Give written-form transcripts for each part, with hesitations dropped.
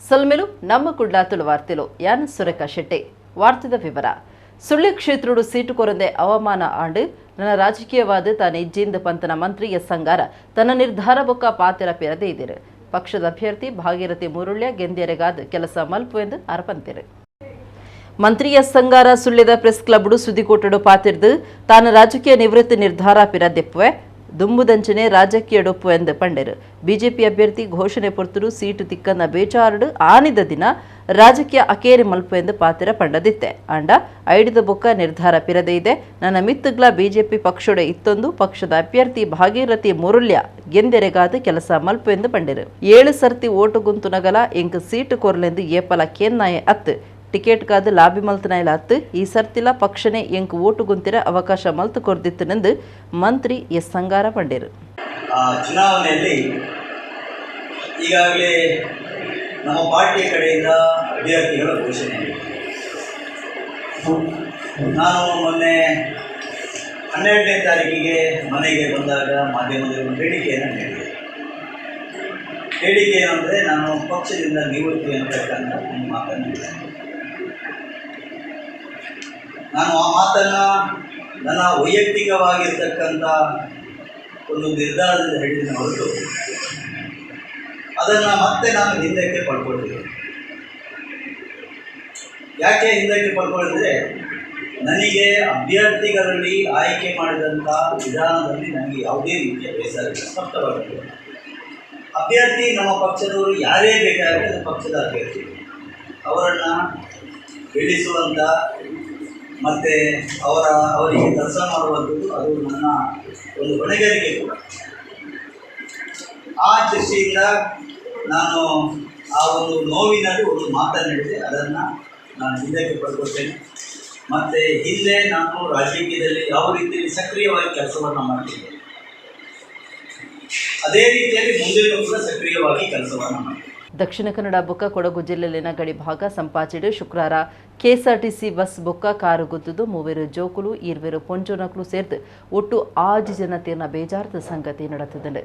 ಸಲ್ಮೆಲು ನಮ್ಮ ಕುಡ್ಲಾತುಲು ವಾರ್ತೆಲು ಯಾನ್ ಸುರೇಖಾ ಶೆಟ್ಟಿ ವಾರ್ತೆದ ವಿವರ ಸುಳ್ಳಿ ಕ್ಷೇತ್ರಡು ಸೀಟು ಕೊರಂದೆ ಅವಮಾನ ಆಂಡು ನನ್ನ ರಾಜಕೀಯವಾದ ತಾನು ಇಜ್ಜಿಂದ ಪಂತನ ಮಂತ್ರಿ ಎಸ್ ಸಂಗಾರ ತನ್ನ ನಿರ್ಧಾರ ಬೊಕ್ಕ ಪಾತಿರ ಪೆರದೆ ಇದ್ದರು ಪಕ್ಷದ ಅಭ್ಯರ್ಥಿ ಭಾಗೀರಥಿ ಮುರುಳ್ಯ ಗೆಂದೆರೆಗಾದ ಕೆಲಸ ಮಲ್ಪು ಎಂದು ಆರಪಂತಿರು ಮಂತ್ರಿ ಎಸ್ ಸಂಗಾರ ಸುಳ್ಳಿದ ಪ್ರೆಸ್ ಕ್ಲಬ್ಡು ಸುದ್ದಿಕೋಟಡು ಪಾತಿರ್ದು ತಾನು ರಾಜಕೀಯ ನಿವೃತ್ತಿ ನಿರ್ಧಾರ ಪಿರದೆಪ್ಪುವೆ ದುಂಬುದಂಚನೆ ರಾಜಕೀಯ ಡೊಪ್ಪು ಎಂದು ಪಂಡರು ಬಿಜೆಪಿ ಅಭ್ಯರ್ಥಿ ಘೋಷಣೆ ಪೊರ್ತರು ಸೀಟು ತಿಕ್ಕನ್ನ ಬೇಚಾರಡು ಆನಿದ ದಿನ ರಾಜಕೀಯ ಅಕೇರಿ ಮಲ್ಪು ಎಂದು ಪಾತಿರ ಪಂಡದಿತ್ತೆ ಅಂಡ ಐಡಿದ ಬೊಕ್ಕ ನಿರ್ಧಾರ ಪಿರದೆ ಇದೆ ನನ್ನ ಮಿತ್ತುಗ್ಲ ಬಿಜೆಪಿ ಪಕ್ಷದ ಇತ್ತೊಂದು ಪಕ್ಷದ ಅಭ್ಯರ್ಥಿ ಭಾಗೀರಥಿ ಮುರುಳ್ಯ ಗೆಂದೆರೆಗಾದ ಕೆಲಸ ಮಲ್ಪು ಎಂದು ಪಂಡರು 7 ಸರ್ತಿ ಓಟು ಗುಂತುನಗಲ ಇಂಕ್ ಸೀಟು ಕೊರ್ಲೆಂದು ಏಪಲ ಕೇನ್ನಾಯ ಅತ್ತು ಟಿಕೆಟ್ ಕಾದು ಲಾಬಿ ಮಲ್ತನಾಯಿಲ ಅತ್ತು ಈ ಸರ್ತಿಲ ಪಕ್ಷನೇ ಎಂಕ್ ಓಟು ಗುಂತಿರ ಅವಕಾಶ ಮಲ್ತು ಕೊರ್ದಿತ್ತನೆಂದು ಮಂತ್ರಿ ಎಸ್ ಸಂಗಾರ ಪಂಡರು ಚುನಾವಣೆಯಲ್ಲಿ ಈಗಾಗಲೇ ನಮ್ಮ ಪಾರ್ಟಿಯ ಕಡೆಯಿಂದ ಅಭ್ಯರ್ಥಿಗಳ ಘೋಷಣೆ ನಾನು ಮೊನ್ನೆ 12ನೇ ತಾರೀಕಿಗೆ ಮನೆಗೆ ಬಂದಾಗ ಮಾಧ್ಯಮದಲ್ಲಿ ಒಂದು ಹೇಳಿಕೆಯನ್ನು ನೀಡಿದೆ. ಹೇಳಿಕೆ ಏನಂದರೆ ನಾನು ಪಕ್ಷದಿಂದ ನಿವೃತ್ತಿ ಅಂತಕ್ಕಂಥ ಒಂದು ಮಾತನ್ನು ಹೇಳಿದೆ. ನಾನು ಆ ಮಾತನ್ನು ನನ್ನ ವೈಯಕ್ತಿಕವಾಗಿರ್ತಕ್ಕಂಥ ಒಂದು ನಿರ್ಧಾರದಿಂದ ಹೇಳಿದ ಹೊರತು ಅದನ್ನು ಮತ್ತೆ ನಾನು ಹಿಂದಕ್ಕೆ ಪಡ್ಕೊಂಡಿದ್ದೆ. ಯಾಕೆ ಹಿಂದಕ್ಕೆ ಪಡ್ಕೊಂಡಿದ್ರೆ ನನಗೆ ಅಭ್ಯರ್ಥಿಗಳಲ್ಲಿ ಆಯ್ಕೆ ಮಾಡಿದಂಥ ವಿಧಾನದಲ್ಲಿ ನನಗೆ ಯಾವುದೇ ರೀತಿಯ ಬೇಸರ ಇಲ್ಲ, ಸ್ಪಷ್ಟವಾಗಿದೆ. ಅಭ್ಯರ್ಥಿ ನಮ್ಮ ಪಕ್ಷದವರು ಯಾರೇ ಬೇಕಾದರೆ ಅದು ಪಕ್ಷದ ಅಭ್ಯರ್ಥಿ, ಅವರನ್ನು ಬೆಳೆಸುವಂಥ ಮತ್ತು ಅವರಿಗೆ ಕೆಲಸ ಮಾಡುವಂಥದ್ದು ಅದು ನನ್ನ ಒಂದು ಹೊಣೆಗಾರಿಕೆ ಕೂಡ. ಆ ದೃಷ್ಟಿಯಿಂದ ನಾನು ಆ ಒಂದು ನೋವಿನಲ್ಲಿ ಒಂದು ಮಾತನ್ನು ಹೇಳಿದೆ, ಅದನ್ನು ನಾನು ಹಿಂದಕ್ಕೆ ಪಡ್ಕೊಳ್ತೇನೆ. ಮತ್ತು ಹಿಂದೆ ನಾನು ರಾಜಕೀಯದಲ್ಲಿ ಯಾವ ರೀತಿಯಲ್ಲಿ ಸಕ್ರಿಯವಾಗಿ ಕೆಲಸವನ್ನು ಮಾಡ್ತಿದ್ದೆ, ಅದೇ ರೀತಿಯಲ್ಲಿ ಮುಂದೆಯೂ ಕೂಡ ಸಕ್ರಿಯವಾಗಿ ಕೆಲಸವನ್ನು ಮಾಡ್ತೀನಿ. ದಕ್ಷಿಣ ಕನ್ನಡ ಬೊಕ್ಕ ಕೊಡಗು ಜಿಲ್ಲೆಯಲ್ಲಿನ ಗಡಿ ಭಾಗ ಸಂಪಾಚಿಡು ಶುಕ್ರವಾರ ಕೆಎಸ್ಆರ್ಟಿಸಿ ಬಸ್ ಬೊಕ್ಕ ಕಾರು ಗುದ್ದುದು 3 ಜೋಕುಲು 2 ಪೊಂಚೋನಕ್ಲು ಸೇರ್ದು ಒಟ್ಟು 6 ಜನ ತೀರ್ನ ಬೇಜಾರದ ಸಂಗತಿ ನಡೆದಿದೆ.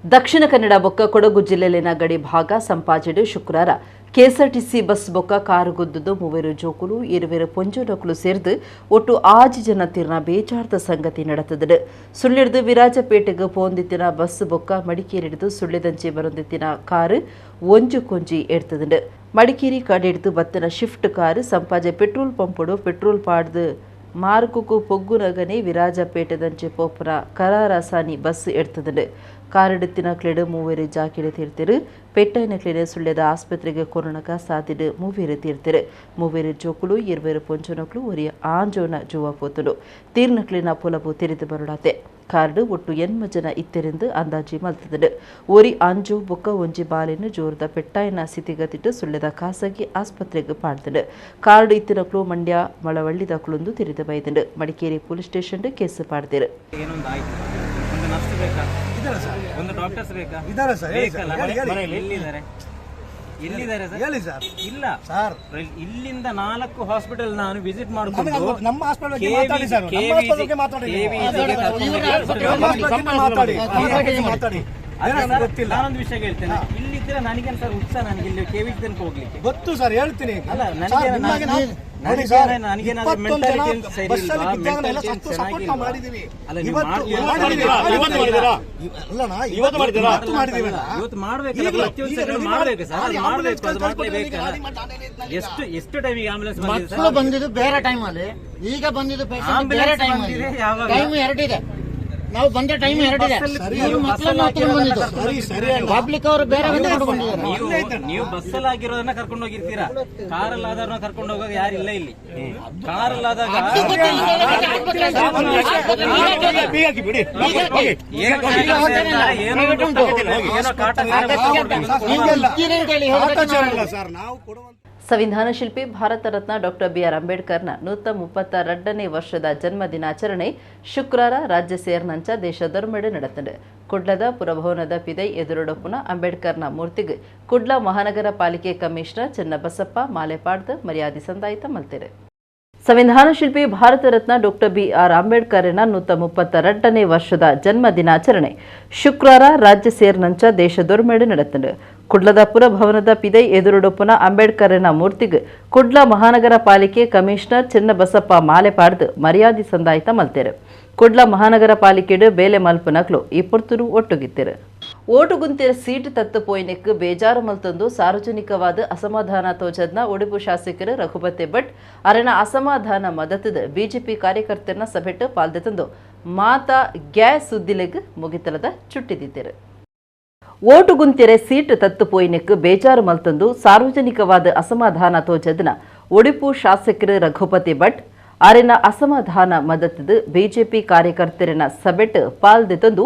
ದಕ್ಷಿಣ ಕನ್ನಡ ಬೊಕ್ಕ ಕೊಡಗು ಜಿಲ್ಲೆಯಲ್ಲಿನ ಗಡಿ ಭಾಗ ಸಂಪಾಚಿಡು ಶುಕ್ರವಾರ ಕೆಎಸ್ಆರ್ಟಿಸಿ ಬಸ್ ಬೊಕ್ಕ ಕಾರು ಗುದ್ದುದು 3 ಜೋಕುಲು 2 ಪೊಂಚೋನಕ್ಲು ಸೇರ್ದು ಒಟ್ಟು 6 ಜನ ತೀರ್ನ ಬೇಜಾರದ ಸಂಗತಿ ನಡೆದಿದೆ. ಸುಳ್ಳಿಡ್ದು ವಿರಾಜಪೇಟೆಗೆ ಪೋಂದಿತ್ತಿನ ಬಸ್ ಬೊಕ್ಕ ಮಡಿಕೇರಿಡ್ದು ಸುಳ್ಳಿದಂಚೆ ಬರೊಂದಿತ್ತಿನ ಕಾರು ಒಂಜು ಕೊಂಜಿ ಎಡ್ತದೆ. ಮಡಿಕೇರಿ ಕಡೆಡ್ದು ಬತ್ತನ ಶಿಫ್ಟ್ ಕಾರು ಸಂಪಾಜೆ ಪೆಟ್ರೋಲ್ ಪಂಪುಡು ಪೆಟ್ರೋಲ್ ಪಾಡ್ದು ಮಾರ್ಕುಕು ಪೊಗ್ಗುನಗನೆ ವಿರಾಜಪೇಟೆದಂಚೆ ಪೋಪುರ ಕರಾರಸಾನಿ ಬಸ್ ಎಡ್ತದೆ. ಕಾರೆಡುತ್ತಿನ ಕ್ಲೆಡು 3 ಜಾಕಿಡೆ ತೀರ್ತಿರು ಪೆಟ್ಟೈನ ಕ್ಲೆಡೆ ಸುಳ್ಳ್ಯದ ಆಸ್ಪತ್ರೆಗೆ ಕೊರೋನಕ ಸಾದಿಡು 3 ತೀರ್ತಿರು 3 ಜೋಕುಲು 2 ಪೊಂಚೋನಕ್ಲು ಒರಿ ಆಂಜೋನ ಜುವ ಪೋತುಡು ತೀರ್ನ ಕ್ಲಿನ ಪುಲಬು ತಿರಿದು ಬರುಡಾತೆ. ಕಾರ್ಡು ಒಟ್ಟು 8 ಜನ ಇತ್ತೆರೆಂದು ಅಂದಾಜಿ ಮಲ್ತದೆ. ಒರಿ ಅಂಜು ಬೊಕ್ಕ ಒಂಜಿ ಬಾಲಿನ ಜೋರದ ಪೆಟ್ಟಾಯಿನ ಸ್ಥಿತಿಗತಿಟ್ಟು ಸುಳ್ಳ್ಯದ ಖಾಸಗಿ ಆಸ್ಪತ್ರೆಗೆ ಪಾಡ್ತದೆ. ಕಾರ್ಡು ಇತ್ತಿನಕ್ಲು ಮಂಡ್ಯ ಮಳವಳ್ಳಿದಕ್ಲೊಂದು ತಿರಿದು ಬೈದಂಡು ಮಡಿಕೇರಿ ಪೊಲೀಸ್ ಸ್ಟೇಷನ್ ಕೇಸ್ ಪಾಡ್ತಿರು. ಒಂದು ಡಾಕ್ಟರ್ಸ್ ಬೇಕಾ? ಇದ್ದಾರೆ ಸರ್. ಎಲ್ಲಿದ್ದಾರೆ ಸರ್? ಹೇಳಿ ಸರ್. ಇಲ್ಲ ಸರ್, ಇಲ್ಲಿಂದ 4 ಹಾಸ್ಪಿಟಲ್ ನಾನು ವಿಸಿಟ್ ಮಾಡಿಕೊಂಡು ನಮ್ಮ ಹಾಸ್ಪಿಟಲ್ ಬಗ್ಗೆ ಮಾತಾಡಿ ಸರ್. ನಮ್ಮ ಹಾಸ್ಪಿಟಲ್ ಬಗ್ಗೆ ಮಾತಾಡಿ. ಗೊತ್ತಿಲ್ಲ. ನಾನೊಂದು ವಿಷಯ ಹೇಳ್ತೇನೆ, ಇಲ್ಲಿದ್ರೆ ನನಗೆ ಉತ್ಸಾಹ, ನನಗೆ ಇಲ್ಲಿ ಕೆವಿ ತನಕ ಹೋಗ್ಲಿಕ್ಕೆ ಗೊತ್ತು ಸರ್, ಹೇಳ್ತೀನಿ. ಅಲ್ಲ ಎಷ್ಟು ಟೈಮಿಗೆ ಆಂಬುಲೆನ್ಸ್ ಬಂದಿದ್ದು ಬೇರೆ ಟೈಮ್ ಅಲ್ಲಿ, ಈಗ ಬಂದಿದ್ದು ಬೇರೆ ಟೈಮ್ ಎರಡಿದೆ. ನಾವು ಬಂದ ಟೈಮ್ ಎರಡಿದೆ. ಪಬ್ಲಿಕ್ ಅವರು ಬೇರೆ ನೀವು ಬಸ್ಸಲ್ಲಿ ಆಗಿರೋದನ್ನ ಕರ್ಕೊಂಡು ಹೋಗಿರ್ತೀರಾ, ಕಾರಲ್ಲಿ ಆದವ್ರನ್ನ ಕರ್ಕೊಂಡು ಹೋಗೋದು ಯಾರಿಲ್ಲ ಇಲ್ಲಿ. ಕಾರಲ್ಲಿ ಆದಾಗ ಸಂವಿಧಾನ ಶಿಲ್ಪಿ ಭಾರತ ರತ್ನ ಡಾಕ್ಟರ್ ಬಿ.ಆರ್. ಅಂಬೇಡ್ಕರ್ನ 132ನೇ ವರ್ಷದ ಜನ್ಮ ದಿನಾಚರಣೆ ಶುಕ್ರವಾರ ರಾಜ್ಯ ಸೇರ್ನಂಚ ದೇಶದೊರ್ಮೆಡೆ ನಡೆದಿದೆ. ಕುಡ್ಲದ ಪುರಭವನದ ಪಿದೈ ಎದುರುಡೊಪ್ಪುನ ಅಂಬೇಡ್ಕರ್ನ ಮೂರ್ತಿಗೆ ಕುಡ್ಲ ಮಹಾನಗರ ಪಾಲಿಕೆ ಕಮಿಷನರ್ ಚೆನ್ನಬಸಪ್ಪ ಮಾಲೆ ಪಾಡ್ದು ಮರ್ಯಾದೆ ಸಂದಾಯಿತ ಮಲ್ತಿದೆ. ಸಂವಿಧಾನ ಶಿಲ್ಪಿ ಭಾರತ ರತ್ನ ಡಾಕ್ಟರ್ BR ಅಂಬೇಡ್ಕರ್ನ 132ನೇ ವರ್ಷದ ಜನ್ಮ ದಿನಾಚರಣೆ ಶುಕ್ರವಾರ ರಾಜ್ಯ ಸೇರಿನಂಚ ದೇಶದೊರ್ಮೆಡೆ ನಡೆತಂಡು. ಕುಡ್ಲದ ಪುರಭವನದ ಪಿದೈ ಎದುರುಡೊಪ್ಪುನ ಅಂಬೇಡ್ಕರ್ನ ಮೂರ್ತಿಗೆ ಕುಡ್ಲ ಮಹಾನಗರ ಪಾಲಿಕೆ ಕಮಿಷನರ್ ಚೆನ್ನಬಸಪ್ಪ ಮಾಲೆ ಪಾಡ್ದು ಮರ್ಯಾದೆ ಸಂದಾಯಿತ ಮಲ್ತೇರು. ಕುಡ್ಲ ಮಹಾನಗರ ಪಾಲಿಕೆಡು ಬೇಲೆ ಮಲ್ಪನಕ್ಲು ಈ ಪುರ್ತರು ಒಟ್ಟುಗಿತ್ತೇರು. ಓಟುಗುಂತಿರ ಸೀಟ್ ತತ್ತು ಪೋಯ್ನೆಕ್ ಬೇಜಾರು ಮಲ್ತೊಂದು ಸಾರ್ವಜನಿಕವಾದ ಅಸಮಾಧಾನ ತೋಜದ್ನ ಉಡುಪು ಶಾಸಕರು ರಘುಪತಿ ಭಟ್ ಅರನ ಅಸಮಾಧಾನ ಮದತದ ಬಿಜೆಪಿ ಕಾರ್ಯಕರ್ತರನ್ನ ಸಭೆಟ್ಟು ಪಾಲ್ದೆತಂದು ಮಾತಾ ಗ್ಯಾಸ್ ಸುದ್ದಿಲೆಗ್ ಮುಗಿತಲದ ಚುಟ್ಟಿದಿದ್ದೇರು. ಓಟುಗುಂತಿರೆ ಸೀಟ್ ತತ್ತು ಪೋಯ್ನೆಕ್ ಬೇಜಾರು ಮಲ್ತೊಂದು ಸಾರ್ವಜನಿಕವಾದ ಅಸಮಾಧಾನ ತೋಜದ್ನ ಉಡುಪು ಶಾಸಕರು ರಘುಪತಿ ಭಟ್ ಅರಿನ ಅಸಮಾಧಾನ ಮದತದ ಬಿಜೆಪಿ ಕಾರ್ಯಕರ್ತರನ್ನ ಸಭೆಟ್ಟು ಪಾಲ್ದೆತಂದು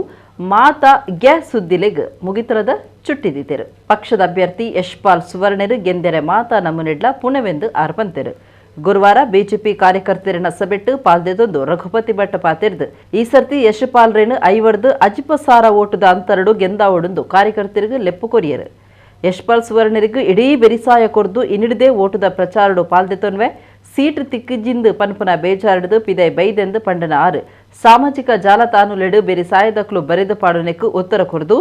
ಮಾತಾ ಗ್ಯಾಸ್ ಸುದ್ದಿಲೆಗ್ ಮುಗಿತರದ ಚುಟ್ಟಿದಿದ್ದೇರು. ಪಕ್ಷದ ಅಭ್ಯರ್ಥಿ ಯಶ್ಪಾಲ್ ಸುವರ್ಣರು ಗೆಂದೆರೆ ಮಾತಾ ನಮೂನೆಡ್ಲ ಪುಣವೆಂದು ಆರ್ಪಂತೆರು. ಗುರುವಾರ ಬಿಜೆಪಿ ಕಾರ್ಯಕರ್ತರನ್ನ ಸಭೆಟ್ಟು ಪಾಲ್ದೆದೊಂದು ರಘುಪತಿ ಭಟ್ ಪಾತೆರ್ದು ಈ ಸರ್ತಿ ಯಶಪಾಲ್ ರೇಣು 50 ಅಜಿಪಸಾರ ಓಟದ ಅಂತರಡು ಗೆಂದಾವೊಡೊಂದು ಕಾರ್ಯಕರ್ತರಿಗೆ ಲೆಪ್ಪು ಕೊರಿಯರು. ಯಶ್ಪಾಲ್ ಸುವರ್ಣರಿಗೂ ಇಡೀ ಬೆರಿಸಾಯ ಕೊರ್ದು ಇನ್ನಿಡದೆ ಓಟದ ಪ್ರಚಾರಡು ಪಾಲ್ದೆತೊನ್ವೆ ಸೀಟ್ ತಿಕ್ಕಿಜಿಂದು ಪನ್ಪುನ ಬೇಜಾರಡು ಪಿದೈ ಬೈದೆಂದು ಪಂಡನ ಆರು ಸಾಮಾಜಿಕ ಜಾಲತಾಣುಲೆಡು ಬೆರಿಸಾಯದಕ್ಲು ಬರೆದು ಪಾಡುನೆಕ್ಕು ಉತ್ತರ ಕೊರ್ದು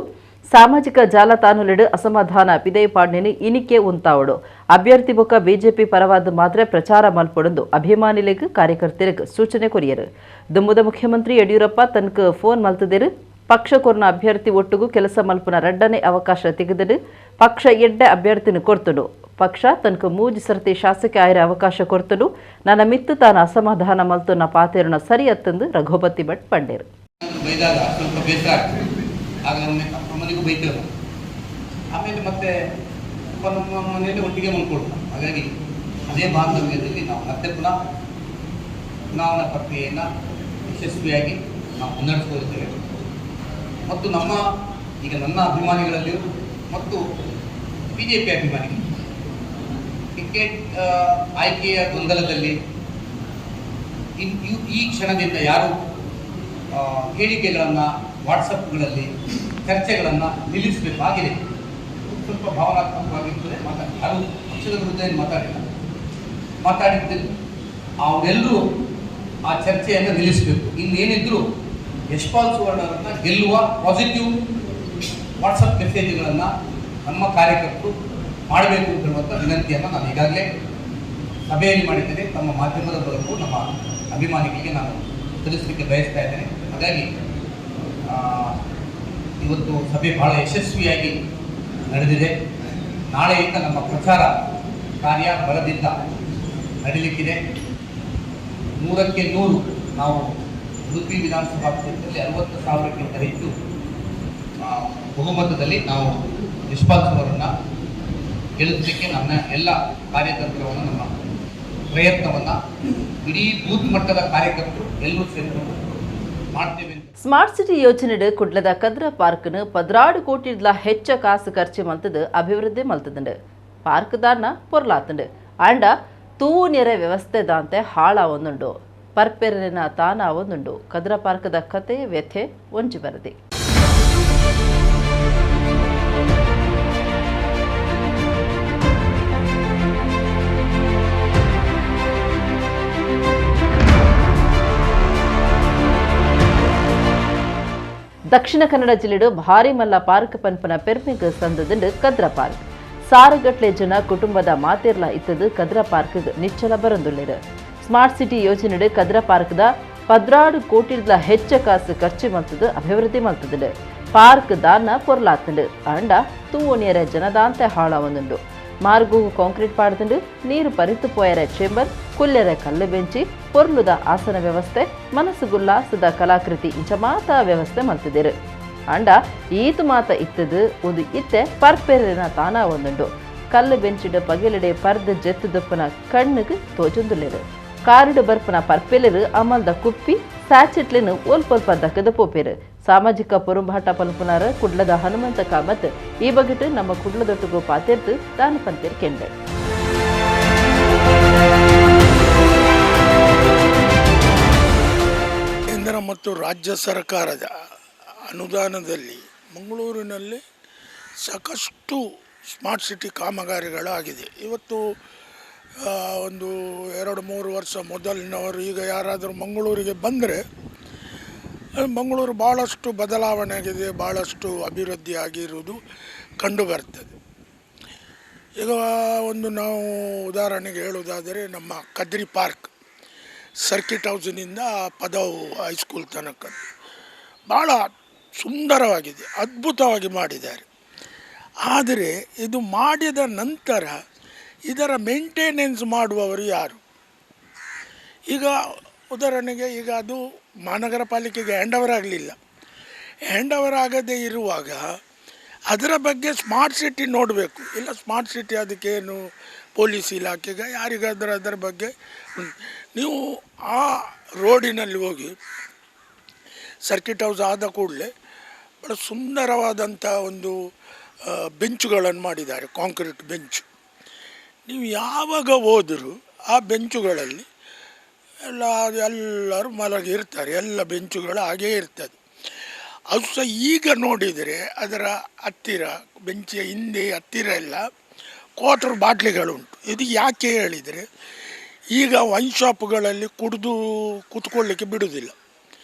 ಸಾಮಾಜಿಕ ಜಾಲತಾಣುಲೆಡು ಅಸಮಾಧಾನ ಪಿದೈ ಪಾಡ್ನೆನು ಇನಿಕೆ ಉಂತಾವಡು ಅಭ್ಯರ್ಥಿ ಬೊಕ್ಕ ಬಿಜೆಪಿ ಪರವಾದ ಮಾತ್ರ ಪ್ರಚಾರ ಮಲ್ಪೊಡೊಂದು ಅಭಿಮಾನಿಲೆಗ್ ಕಾರ್ಯಕರ್ತರಿಗೆ ಸೂಚನೆ ಕೊರಿಯರು. ದುಂಬುದ ಮುಖ್ಯಮಂತ್ರಿ ಯಡಿಯೂರಪ್ಪ ತನಕ ಫೋನ್ ಮಲ್ತದೇರು ಪಕ್ಷ ಕೊರ್ನ ಅಭ್ಯರ್ಥಿ ಒಟ್ಟುಗೂ ಕೆಲಸ ಮಲ್ಪುನ ರಡ್ಡನೇ ಅವಕಾಶ ತೆಗೆದಡು ಪಕ್ಷ ಎಡ್ಡೆ ಅಭ್ಯರ್ಥಿನ ಕೊರ್ತುಡು ಪಕ್ಷ ತನಕ ಮೂಜಿ ಸರ್ತಿ ಶಾಸಕ ಆಯ್ರ ಅವಕಾಶ ಕೊರ್ತುಡು ನನ್ನ ಮಿತ್ತು ತಾನು ಅಸಮಾಧಾನ ಮಲ್ತುನ ಪಾತೇರನ ಸರಿ ಅತ್ತಂದು ರಘುಪತಿ ಭಟ್ ಪಂಡೇರು. ಬೈದಾಗ ಸ್ವಲ್ಪ ಬೇಸರ ಆಗ್ತದೆ, ಆಗ ಮನೆಗೂ ಬೈತಿರಲ್ಲ, ಆಮೇಲೆ ಮತ್ತೆ ನಮ್ಮ ಮನೆಯಲ್ಲಿ ಒಟ್ಟಿಗೆ ಮಲ್ಕೊಳ್ತಾರೆ. ಹಾಗಾಗಿ ಅದೇ ಬಾಂಧವ್ಯದಲ್ಲಿ ನಾವು ಮತ್ತೆ ಪುನಃ ಚುನಾವಣಾ ಪ್ರಕ್ರಿಯೆಯನ್ನು ಯಶಸ್ವಿಯಾಗಿ ನಾವು ಮುನ್ನಡೆಸ್ಕೊಳ್ತೇವೆ. ಮತ್ತು ಈಗ ನನ್ನ ಅಭಿಮಾನಿಗಳಲ್ಲಿ ಮತ್ತು BJP ಅಭಿಮಾನಿಗಳು ಟಿಕೆಟ್ ಆಯ್ಕೆಯ ಗೊಂದಲದಲ್ಲಿ ಈ ಕ್ಷಣದಿಂದ ಯಾರು ಹೇಳಿಕೆಗಳನ್ನು ವಾಟ್ಸಪ್ಗಳಲ್ಲಿ ಚರ್ಚೆಗಳನ್ನು ನಿಲ್ಲಿಸಬೇಕಾಗಿದೆ. ಸ್ವಲ್ಪ ಭಾವನಾತ್ಮಕವಾಗಿರ್ತದೆ. ಯಾರು ಪಕ್ಷದ ವಿರುದ್ಧ ಏನು ಮಾತಾಡಿದ್ದಲ್ಲಿ ಅವರೆಲ್ಲರೂ ಆ ಚರ್ಚೆಯನ್ನು ನಿಲ್ಲಿಸಬೇಕು. ಇನ್ನೇನಿದ್ರು ಯಶ್ಪಾಲ್ ಸುವರ್ಣರನ್ನ ಗೆಲ್ಲುವ ಪಾಸಿಟಿವ್ ವಾಟ್ಸಪ್ ಮೆಸೇಜ್ಗಳನ್ನು ನಮ್ಮ ಕಾರ್ಯಕರ್ತರು ಮಾಡಬೇಕು ಅಂತೇಳುವಂಥ ವಿನಂತಿಯನ್ನು ನಾನು ಈಗಾಗಲೇ ಸಭೆಯಲ್ಲಿ ಮಾಡಿದ್ದೇನೆ. ತಮ್ಮ ಮಾಧ್ಯಮದ ಮೂಲಕ ನಮ್ಮ ಅಭಿಮಾನಿಗಳಿಗೆ ನಾನು ತಿಳಿಸಲಿಕ್ಕೆ ಬಯಸ್ತಾ ಇದ್ದೇನೆ. ಹಾಗಾಗಿ ಇವತ್ತು ಸಭೆ ಬಹಳ ಯಶಸ್ವಿಯಾಗಿ ನಡೆದಿದೆ. ನಾಳೆಯಿಂದ ನಮ್ಮ ಪ್ರಚಾರ ಕಾರ್ಯ ಬಲದಿಂದ ನಡೀಲಿಕ್ಕಿದೆ. 100ಕ್ಕೆ 100 ನಾವು ಉಡುಪಿ ವಿಧಾನಸಭಾ ಕ್ಷೇತ್ರದಲ್ಲಿ 60,000ಕ್ಕಿಂತ ಹೆಚ್ಚು ಬಹುಮತದಲ್ಲಿ ನಾವು ಯಶ್ಪಾಲ್ ಅವರನ್ನು ಗೆಲ್ಲಿಸಲಿಕ್ಕೆ ನನ್ನ ಎಲ್ಲ ಕಾರ್ಯತಂತ್ರವನ್ನು ನಮ್ಮ ಪ್ರಯತ್ನವನ್ನು ಇಡೀ ಬೂತ್ ಮಟ್ಟದ ಕಾರ್ಯಕರ್ತರು ಎಲ್ಲರೂ ಸೇರಿಕೊಂಡು ಮಾಡ್ತೇವೆ. ಸ್ಮಾರ್ಟ್ ಸಿಟಿ ಯೋಜನೆಡು ಕುಡ್ಲದ ಕದ್ರ ಪಾರ್ಕ್ನು 16 ಕೋಟಿಡ್ಲ ಹೆಚ್ಚ ಕಾಸು ಖರ್ಚು ಮಲ್ತದು ಅಭಿವೃದ್ಧಿ ಮಲ್ತದುಂಡು. ಪಾರ್ಕ್ ದಾನ ಪೊರ್ಲಾತುಂಡು ಆಂಡ ತೂವು ನೆರೆ ವ್ಯವಸ್ಥೆ ದಾಂತೆ ಹಾಳ ಒಂದುಂಡು ಪರ್ಪೆರಿನ ತಾನ ಒಂದುಂಡು. ಕದ್ರ ಪಾರ್ಕದ ಕತೆ ವ್ಯಥೆ ಒಂಜಿ ಬರದಿ. ದಕ್ಷಿಣ ಕನ್ನಡ ಜಿಲ್ಲೆಡು ಭಾರಿ ಮಲ್ಲ ಪಾರ್ಕ್ ಪನ್ಪನ ಪೆರ್ಮಿಗ್ ಸಂದದುಂಡು ಕದ್ರ ಪಾರ್ಕ್. ಸಾರುಗಟ್ಲೆ ಜನ ಕುಟುಂಬದ ಮಾತಿರ್ಲ ಇತ್ತದು ಕದ್ರ ಪಾರ್ಕ್ ನಿಚ್ಚಲ ಬರಂದುಳ್ಳಿರು. ಸ್ಮಾರ್ಟ್ ಸಿಟಿ ಯೋಜನೆಡು ಕದ್ರ ಪಾರ್ಕ್ದ 16 ಕೋಟಿಡ್ಲ ಹೆಚ್ಚ ಕಾಸು ಖರ್ಚು ಮಲ್ತದು ಅಭಿವೃದ್ಧಿ ಮಲ್ತದುಂಡು. ಪಾರ್ಕ್ ದಾನ ಪೊರ್ಲಾತುಂಡು ಆಂಡ ತೂವೊಣಿಯರ ಜನದಾಂತೆ ಹಾಳ ಒಂದುಂಡು. ಮಾರ್ಗು ಕಾಂಕ್ರೀಟ್ ಪಾಡ್ದುಂಡು ನೀರು ಪರಿತು ಪೋಯರ ಚೇಂಬರ್ ಕುಲ್ಲೆರ ಕಲ್ಲು ಬೆಂಚಿ ಪೊರ್ಲುದ ಆಸನ ವ್ಯವಸ್ಥೆ ಮನಸ್ಸುಗುಲ್ಲಾಸದ ಕಲಾಕೃತಿ ಇಂಚ ಮಾತ ವ್ಯವಸ್ಥೆ ಮಲ್ತಿದ್ದೇರು. ಅಂಡ ಈತು ಮಾತ ಇತ್ತದು ಒಂದು ಇತ್ತೆ ಪರ್ಪೆರಿನ ತಾನ ಒಂದುಂಡು. ಕಲ್ಲು ಬೆಂಚಿಡ ಪಗಿಲೆಡೆ ಪರ್ದ ಜೆತ್ತು ದಪ್ಪನ ಕಣ್ಣಿಗೆ ತೋಜೊಂದುಲ್ಲೆರು. ಕಾರಿಡು ಬರ್ಪನ ಪರ್ಪೆಲೆರು ಅಮಲ್ದ ಕುಪ್ಪಿ ಸ್ಯಾಚೆಟ್ಲೆನು ಓಲ್ಪಲ್ಪ ದಕ್ಕದ ಪೋಪೇರು. ಸಾಮಾಜಿಕ ಪೊರುಂಬಾಟ ಪಲ್ಪುನಾರ ಕುಡ್ಲದ ಹನುಮಂತ ಕಾಮತ್ ಈ ಬಗೆಟ್ ನಮ್ಮ ಕುಡ್ಲದೊಟ್ಟುಗು ಪಾತೆರ್ದು ದಾನ ಪಂತೇರ್ ಕೆಂಡೆ. ಕೇಂದ್ರ ಮತ್ತು ರಾಜ್ಯ ಸರ್ಕಾರದ ಅನುದಾನದಲ್ಲಿ ಮಂಗಳೂರಿನಲ್ಲಿ ಸಾಕಷ್ಟು ಸ್ಮಾರ್ಟ್ ಸಿಟಿ ಕಾಮಗಾರಿಗಳಾಗಿದೆ. ಇವತ್ತು ಒಂದು 2-3 ವರ್ಷ ಮೊದಲಿನವರು ಈಗ ಯಾರಾದರೂ ಮಂಗಳೂರಿಗೆ ಬಂದರೆ ಮಂಗಳೂರು ಭಾಳಷ್ಟು ಬದಲಾವಣೆ ಆಗಿದೆ, ಭಾಳಷ್ಟು ಅಭಿವೃದ್ಧಿ ಆಗಿರುವುದು ಕಂಡು ಬರ್ತದೆ. ಈಗ ಒಂದು ನಾವು ಉದಾಹರಣೆಗೆ ಹೇಳುವುದಾದರೆ ನಮ್ಮ Kadri park circuit ಹೌಸಿನಿಂದ Padav high school ತನಕ ಭಾಳ ಸುಂದರವಾಗಿದೆ, ಅದ್ಭುತವಾಗಿ ಮಾಡಿದ್ದಾರೆ. ಆದರೆ ಇದು ಮಾಡಿದ ನಂತರ ಇದರ ಮೇಂಟೆನೆನ್ಸ್ ಮಾಡುವವರು ಯಾರು? ಈಗ ಉದಾಹರಣೆಗೆ ಈಗ ಅದು ಮಹಾನಗರ ಪಾಲಿಕೆಗೆ ಹ್ಯಾಂಡ್ ಓವರ್ ಆಗಲಿಲ್ಲ. ಹ್ಯಾಂಡ್ ಓವರ್ ಆಗದೇ ಇರುವಾಗ ಅದರ ಬಗ್ಗೆ ಸ್ಮಾರ್ಟ್ ಸಿಟಿ ನೋಡಬೇಕು. ಇಲ್ಲ ಸ್ಮಾರ್ಟ್ ಸಿಟಿ ಅದಕ್ಕೇನು ಪೊಲೀಸ್ ಇಲಾಖೆಗೆ ಯಾರಿಗಾದರೂ ಅದರ ಬಗ್ಗೆ ನೀವು ಆ ರೋಡಿನಲ್ಲಿ ಹೋಗಿ ಸರ್ಕಿಟ್ ಹೌಸ್ ಆದ ಕೂಡಲೇ ಭಾಳ ಸುಂದರವಾದಂಥ ಒಂದು ಬೆಂಚುಗಳನ್ನು ಮಾಡಿದ್ದಾರೆ, ಕಾಂಕ್ರೀಟ್ ಬೆಂಚು. ನೀವು ಯಾವಾಗ ಹೋದರೂ ಆ ಬೆಂಚುಗಳಲ್ಲಿ ಎಲ್ಲರೂ ಮಲಗಿರ್ತಾರೆ, ಎಲ್ಲ ಬೆಂಚುಗಳು ಹಾಗೇ ಇರ್ತದೆ. ಅದು ಸಹ ಈಗ ನೋಡಿದರೆ ಅದರ ಹತ್ತಿರ ಬೆಂಚಿಯ ಹಿಂದೆ ಹತ್ತಿರ ಎಲ್ಲ ಕ್ವಾರ್ಟರ್ ಬಾಟ್ಲಿಗಳುಂಟು. ಇದು ಯಾಕೆ ಹೇಳಿದರೆ ಈಗ ವೈನ್ ಶಾಪ್ಗಳಲ್ಲಿ ಕುಡಿದು ಕೂತ್ಕೊಳ್ಳಿಕ್ಕೆ ಬಿಡುವುದಿಲ್ಲ.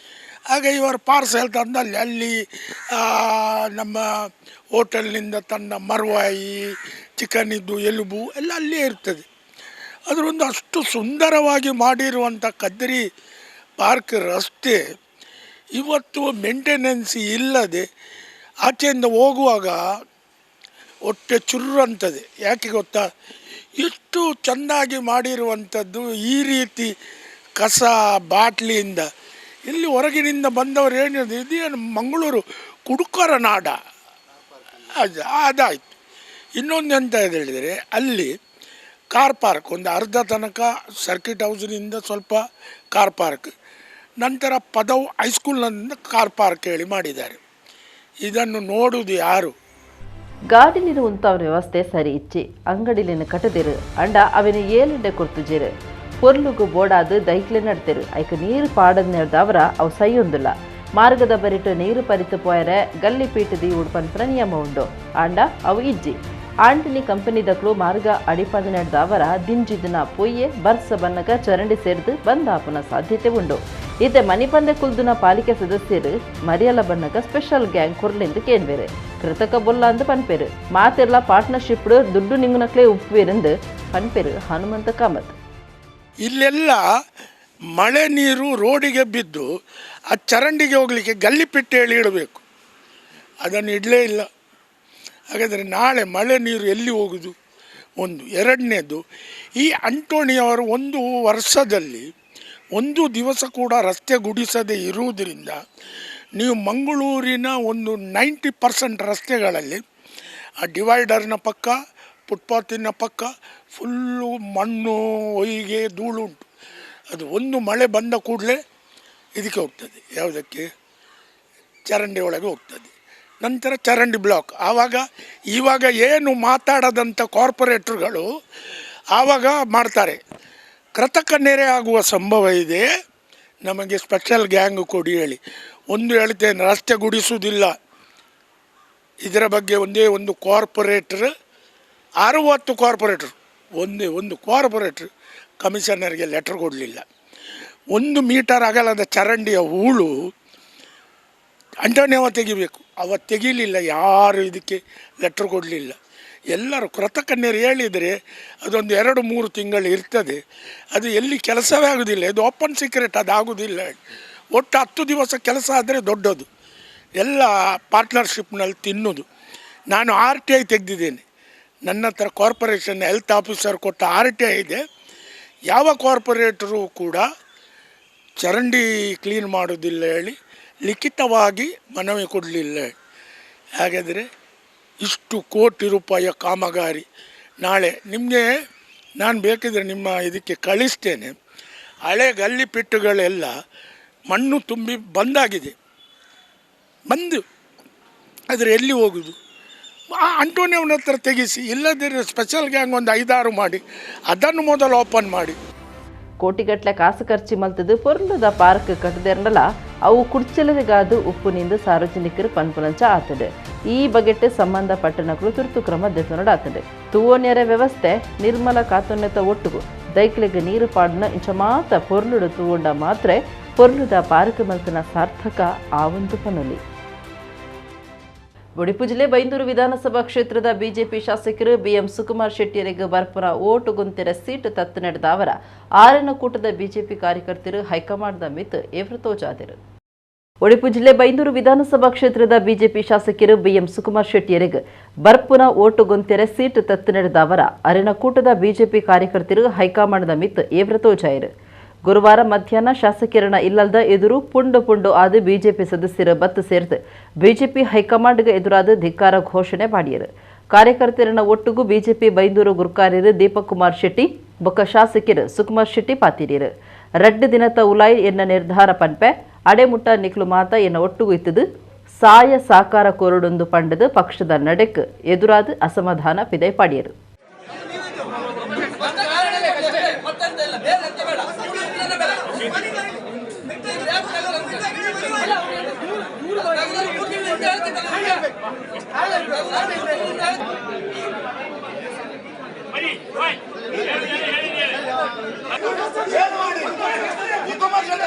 ಆಗ ಇವರು ಪಾರ್ಸೆಲ್ ತಂದಲ್ಲಿ ಅಲ್ಲಿ ನಮ್ಮ ಹೋಟೆಲ್ನಿಂದ ತನ್ನ ಮರ್ವಾಯಿ, ಚಿಕನ್ ಇದ್ದು ಎಲುಬು ಎಲ್ಲ ಅಲ್ಲೇ ಇರ್ತದೆ. ಅದರೊಂದು ಅಷ್ಟು ಸುಂದರವಾಗಿ ಮಾಡಿರುವಂಥ ಕದ್ರಿ ಪಾರ್ಕ್ ರಸ್ತೆ ಇವತ್ತು ಮೇಂಟೆನೆನ್ಸ್ ಇಲ್ಲದೆ ಆಚೆಯಿಂದ ಹೋಗುವಾಗ ಹೊಟ್ಟೆ ಚುರ್ರು ಅಂತದೆ. ಯಾಕೆ ಗೊತ್ತಾ, ಎಷ್ಟು ಚೆಂದಾಗಿ ಮಾಡಿರುವಂಥದ್ದು ಈ ರೀತಿ ಕಸ ಬಾಟ್ಲಿಯಿಂದ ಇಲ್ಲಿ ಹೊರಗಿನಿಂದ ಬಂದವರು ಏನಿದೆ, ಇದೇನು ಮಂಗಳೂರು ಕುಡುಕರ ನಾಡ ಅದಾಯಿತು. ಇನ್ನೊಂದು ಎಂತ ಹೇಳಿದರೆ ಅಲ್ಲಿ ಕಾರ್ ಪಾರ್ಕ್ ಒಂದು ಅರ್ಧ ತನಕ ಸರ್ಕಿಟ್ ಹೌಸಿನಿಂದ ಸ್ವಲ್ಪ ಕಾರ್ ಪಾರ್ಕ್, ನಂತರ ಪದವ್ ಹೈಸ್ಕೂಲ್ನಿಂದ ಕಾರ್ ಪಾರ್ಕ್ ಹೇಳಿ ಮಾಡಿದ್ದಾರೆ. ಇದನ್ನು ನೋಡುವುದು ಯಾರು? ಗಾಡಿಲಿರುವಂಥ ವ್ಯವಸ್ಥೆ ಸರಿ ಇಚ್ಚಿ ಅಂಗಡಿಲಿನ ಕಟ್ಟದಿರು ಅಂಡ ಅವನು ಏಳೆಂಡೆ ಕೊಡ್ತುಜಿರು ಪೊರ್ಲುಗು ಬೋಡಾದು ದೈಕ್ಲೆ ನಡ್ತಿರು ಐಕ ನೀರು ಪಾಡದ್ ನೆಡ್ದವರ ಅವು ಸೈಯೊಂದಿಲ್ಲ. ಮಾರ್ಗದ ಬರಿಟ್ಟು ನೀರು ಪರಿತು ಪೋಯರೆ ಗಲ್ಲಿ ಪೀಟದಿ ಉಡ್ಪನ್ಪನ ನಿಯಮ ಉಂಡು ಅಂಡ ಅವು ಇಜ್ಜಿ ಆಂಟನಿ ಕಂಪನಿ ದಕ್ಳು ಮಾರ್ಗ ಅಡಿಪಾದ ನಡೆದವರ ದಿಂಜಿದಿನ ಪೊಯ್ಯೆ ಬರ್ಸ ಬನ್ನಗ ಚರಂಡಿ ಸೇರಿದು ಬಂದಾಪುನ ಸಾಧ್ಯತೆ ಉಂಡು. ಇತ್ತೆ ಮನಿಪಂದೆ ಕುಲ್ದುನ ಪಾಲಿಕೆ ಸದಸ್ಯರು ಮರಿಯಲ ಬನ್ನಗ ಸ್ಪೆಷಲ್ ಗ್ಯಾಂಗ್ ಕುರ್ಲೆಂದು ಕೇನ್ವೇರು ಕೃತಕ ಬೊಲ್ಲ ಅಂದು ಪನ್ಪೇರು ಮಾತೆರ್ಲ ಪಾರ್ಟ್ನರ್ಶಿಪ್ ದುಡ್ಡು ನಿಂಗುನಕ್ಲೆ ಉಪ್ಪುವೇರೆಂದು ಪನ್ಪೇರು ಹನುಮಂತ ಕಾಮತ್. ಇಲ್ಲೆಲ್ಲ ಮಳೆ ನೀರು ರೋಡಿಗೆ ಬಿದ್ದು ಆ ಚರಂಡಿಗೆ ಹೋಗಲಿಕ್ಕೆ ಗಲ್ಲಿಪಿಟ್ಟು ಹೇಳಿ ಇಡಬೇಕು, ಅದನ್ನು ಇಡಲೇ ಇಲ್ಲ. ಹಾಗಾದರೆ ನಾಳೆ ಮಳೆ ನೀರು ಎಲ್ಲಿ ಹೋಗುದು? ಒಂದು. ಎರಡನೇದು, ಈ ಅಂಟೋಣಿಯವರು ಒಂದು ವರ್ಷದಲ್ಲಿ ಒಂದು ದಿವಸ ಕೂಡ ರಸ್ತೆ ಗುಡಿಸದೆ ಇರುವುದರಿಂದ ನೀವು ಮಂಗಳೂರಿನ ಒಂದು 90% ರಸ್ತೆಗಳಲ್ಲಿ ಆ ಡಿವೈಡರ್ನ ಪಕ್ಕ, ಫುಟ್ಪಾತಿನ ಪಕ್ಕ ಫುಲ್ಲು ಮಣ್ಣು, ಹೊಯ್ಗೆ, ಧೂಳು ಉಂಟು. ಅದು ಒಂದು ಮಳೆ ಬಂದ ಕೂಡಲೇ ಇದಕ್ಕೆ ಹೋಗ್ತದೆ, ಯಾವುದಕ್ಕೆ? ಚರಂಡಿ ಒಳಗೆ ಹೋಗ್ತದೆ. ನಂತರ ಚರಂಡಿ ಬ್ಲಾಕ್. ಇವಾಗ ಏನು ಮಾತಾಡದಂಥ ಕಾರ್ಪೊರೇಟ್ರುಗಳು ಆವಾಗ ಮಾಡ್ತಾರೆ. ಕೃತಕ ನೆರೆ ಆಗುವ ಸಂಭವ ಇದೆ, ನಮಗೆ ಸ್ಪೆಷಲ್ ಗ್ಯಾಂಗ್ ಕೊಡಿ ಹೇಳಿ. ಒಂದು ಹೇಳ್ತೇನೆ, ರಸ್ತೆ ಗುಡಿಸುವುದಿಲ್ಲ ಇದರ ಬಗ್ಗೆ ಒಂದೇ ಒಂದು ಕಾರ್ಪೊರೇಟ್ರ್ 60 ಕಾರ್ಪೊರೇಟ್ರು ಒಂದು ಕಾರ್ಪೊರೇಟ್ರ್ ಕಮಿಷನರ್ಗೆ ಲೆಟ್ರ್ ಕೊಡಲಿಲ್ಲ. 1 ಮೀಟರ್ ಅಗಲದ ಚರಂಡಿಯ ಹೂಳು ಅಂಟೋಣಿಯವ ತೆಗಿಬೇಕು, ಅವತ್ತು ತೆಗೀಲಿಲ್ಲ, ಯಾರು ಇದಕ್ಕೆ ಲೆಟ್ರ್ ಕೊಡಲಿಲ್ಲ. ಎಲ್ಲರೂ ಕೃತಕ ನೆರೆ ಹೇಳಿದರೆ ಅದೊಂದು 2-3 ತಿಂಗಳು ಇರ್ತದೆ, ಅದು ಎಲ್ಲಿ ಕೆಲಸವೇ ಆಗೋದಿಲ್ಲ. ಇದು ಓಪನ್ ಸೀಕ್ರೆಟ್, ಅದು ಆಗೋದಿಲ್ಲ. ಒಟ್ಟು 10 ದಿವಸ ಕೆಲಸ ಆದರೆ ದೊಡ್ಡದು, ಎಲ್ಲ ಪಾರ್ಟ್ನರ್ಶಿಪ್ನಲ್ಲಿ ತಿನ್ನೋದು. ನಾನು RTI ತೆಗೆದಿದ್ದೇನೆ, ನನ್ನ ಹತ್ರ ಕಾರ್ಪೊರೇಷನ್ ಹೆಲ್ತ್ ಆಫೀಸರ್ ಕೊಟ್ಟ RTI ಇದೆ. ಯಾವ ಕಾರ್ಪೊರೇಟರು ಕೂಡ ಚರಂಡಿ ಕ್ಲೀನ್ ಮಾಡೋದಿಲ್ಲ ಹೇಳಿ ಲಿಖಿತವಾಗಿ ಮನವಿ ಕೊಡಲಿಲ್ಲ. ಹಾಗಾದರೆ ಇಷ್ಟು ಕೋಟಿ ರೂಪಾಯಿಯ ಕಾಮಗಾರಿ ನಾಳೆ ನಿಮಗೆ ನಾನು ಬೇಕಿದ್ರೆ ನಿಮ್ಮ ಇದಕ್ಕೆ ಕಳಿಸ್ತೇನೆ. ಹಳೆ ಗಲ್ಲಿ ಪಿಟ್ಟುಗಳೆಲ್ಲ ಮಣ್ಣು ತುಂಬಿ ಬಂದಾಗಿದೆ, ಆದರೆ ಎಲ್ಲಿ ಹೋಗುದು? ಆ ಅಂಟೋನಿಯವನ ಹತ್ರ ತೆಗಿಸಿ, ಇಲ್ಲದಿದ್ದರೆ ಸ್ಪೆಷಲ್ ಗ್ಯಾಂಗ್ ಒಂದು 5-6 ಮಾಡಿ ಅದನ್ನು ಮೊದಲು ಓಪನ್ ಮಾಡಿ. ಕೋಟಿಗಟ್ಟಲೆ ಕಾಸು ಖರ್ಚು ಮಲ್ತದು ಪೊರ್ಲುದ ಪಾರ್ಕ್ ಕಟ್ಟದೆರಲ್ಲ ಅವು ಕುಡ್ಚಲರಿಗಾದು ಉಪ್ಪುನಿಂದ ಸಾರ್ವಜನಿಕರು ಪನ್ಪುಲಂಚ ಆತದೆ. ಈ ಬಗೆಟ್ ಸಂಬಂಧಪಟ್ಟನಗಳು ತುರ್ತು ಕ್ರಮ ದೆತೊನಡಾತದೆ. ತೂವೊನ್ಯರ ವ್ಯವಸ್ಥೆ ನಿರ್ಮಲ ಕಾತೊನ್ನೆತ ಒಟ್ಟುಗು ದೈಕ್ಲೆಗೆ ನೀರು ಪಾಡಿನ ಇಂಚ ಮಾತ ಪೊರ್ಲುಡು ತೂಗೊಂಡ ಮಾತ್ರ ಪೊರ್ಲುದ ಪಾರಕ ಮಲ್ತನ ಸಾರ್ಥಕ ಆವಂತು ಪನೊಲಿ. ಉಡುಪಿ ಜಿಲ್ಲೆ ಬೈಂದೂರು ವಿಧಾನಸಭಾ ಕ್ಷೇತ್ರದ ಬಿಜೆಪಿ ಶಾಸಕರು ಬಿಎಂ ಸುಕುಮಾರ್ ಶೆಟ್ಟಿಯರಿಗೆ ಬರ್ಪುರ ಓಟು ಗುಂತೆರ ಸೀಟ್ ತತ್ತು ನಡೆದ ಅವರ 6ನೇ ಕೂಟದ ಬಿಜೆಪಿ ಕಾರ್ಯಕರ್ತರು ಹೈಕಮಾಂಡ್ದ ಮಿತ್ ಏವ್ರತೋಜಾದರು. ಉಡುಪಿ ಜಿಲ್ಲೆ ಬೈಂದೂರು ವಿಧಾನಸಭಾ ಕ್ಷೇತ್ರದ ಬಿಜೆಪಿ ಶಾಸಕರು ಬಿಎಂ ಸುಕುಮಾರ್ ಶೆಟ್ಟಿಯರಿಗೆ ಬರ್ಪುರ ಓಟು ಗುಂತೆರ ಸೀಟ್ ತತ್ತು ನಡೆದ ಅವರ 6ನೇ ಕೂಟದ ಬಿಜೆಪಿ ಕಾರ್ಯಕರ್ತರು ಹೈಕಮಾಂಡ್ದ ಮಿತ್ ಏವ್ರತೋಜಾಯಿರು. ಗುರುವಾರ ಮಧ್ಯಾಹ್ನ ಶಾಸಕರನ್ನ ಇಲ್ಲದ ಎದುರು ಪುಂಡು ಆದ ಬಿಜೆಪಿ ಸದಸ್ಯರು ಬತ್ತು ಸೇರಿದು ಬಿಜೆಪಿ ಹೈಕಮಾಂಡ್ಗೆ ಎದುರಾದ ಧಿಕ್ಕಾರ ಘೋಷಣೆ ಮಾಡಿದರು. ಕಾರ್ಯಕರ್ತರನ್ನ ಒಟ್ಟಿಗೂ ಬಿಜೆಪಿ ಬೈಂದೂರು ಗುರುಕಾರ್ಯರು ದೀಪಕ್ ಕುಮಾರ್ ಶೆಟ್ಟಿ ಬೊಕ್ಕ ಶಾಸಕರು ಸುಕುಮಾರ್ ಶೆಟ್ಟಿ ಪಾತಿರಿಯರು. 2 ದಿನದ ಉಲಾಯ್ ಎನ್ನ ನಿರ್ಧಾರ ಪನ್ಪೆ ಅಡೆಮುಟ್ಟ ನಿಕ್ಲು ಮಾತ ಎನ್ನ ಒಟ್ಟಿಗೂ ಇತ್ತದು ಸಾಯ ಸಾಕಾರ ಕೋರಡೊಂದು ಪಂಡದು ಪಕ್ಷದ ನಡೆಕ್ ಎದುರಾದ ಅಸಮಾಧಾನ ಪಿದೈ ಪಾಡಿಯರು.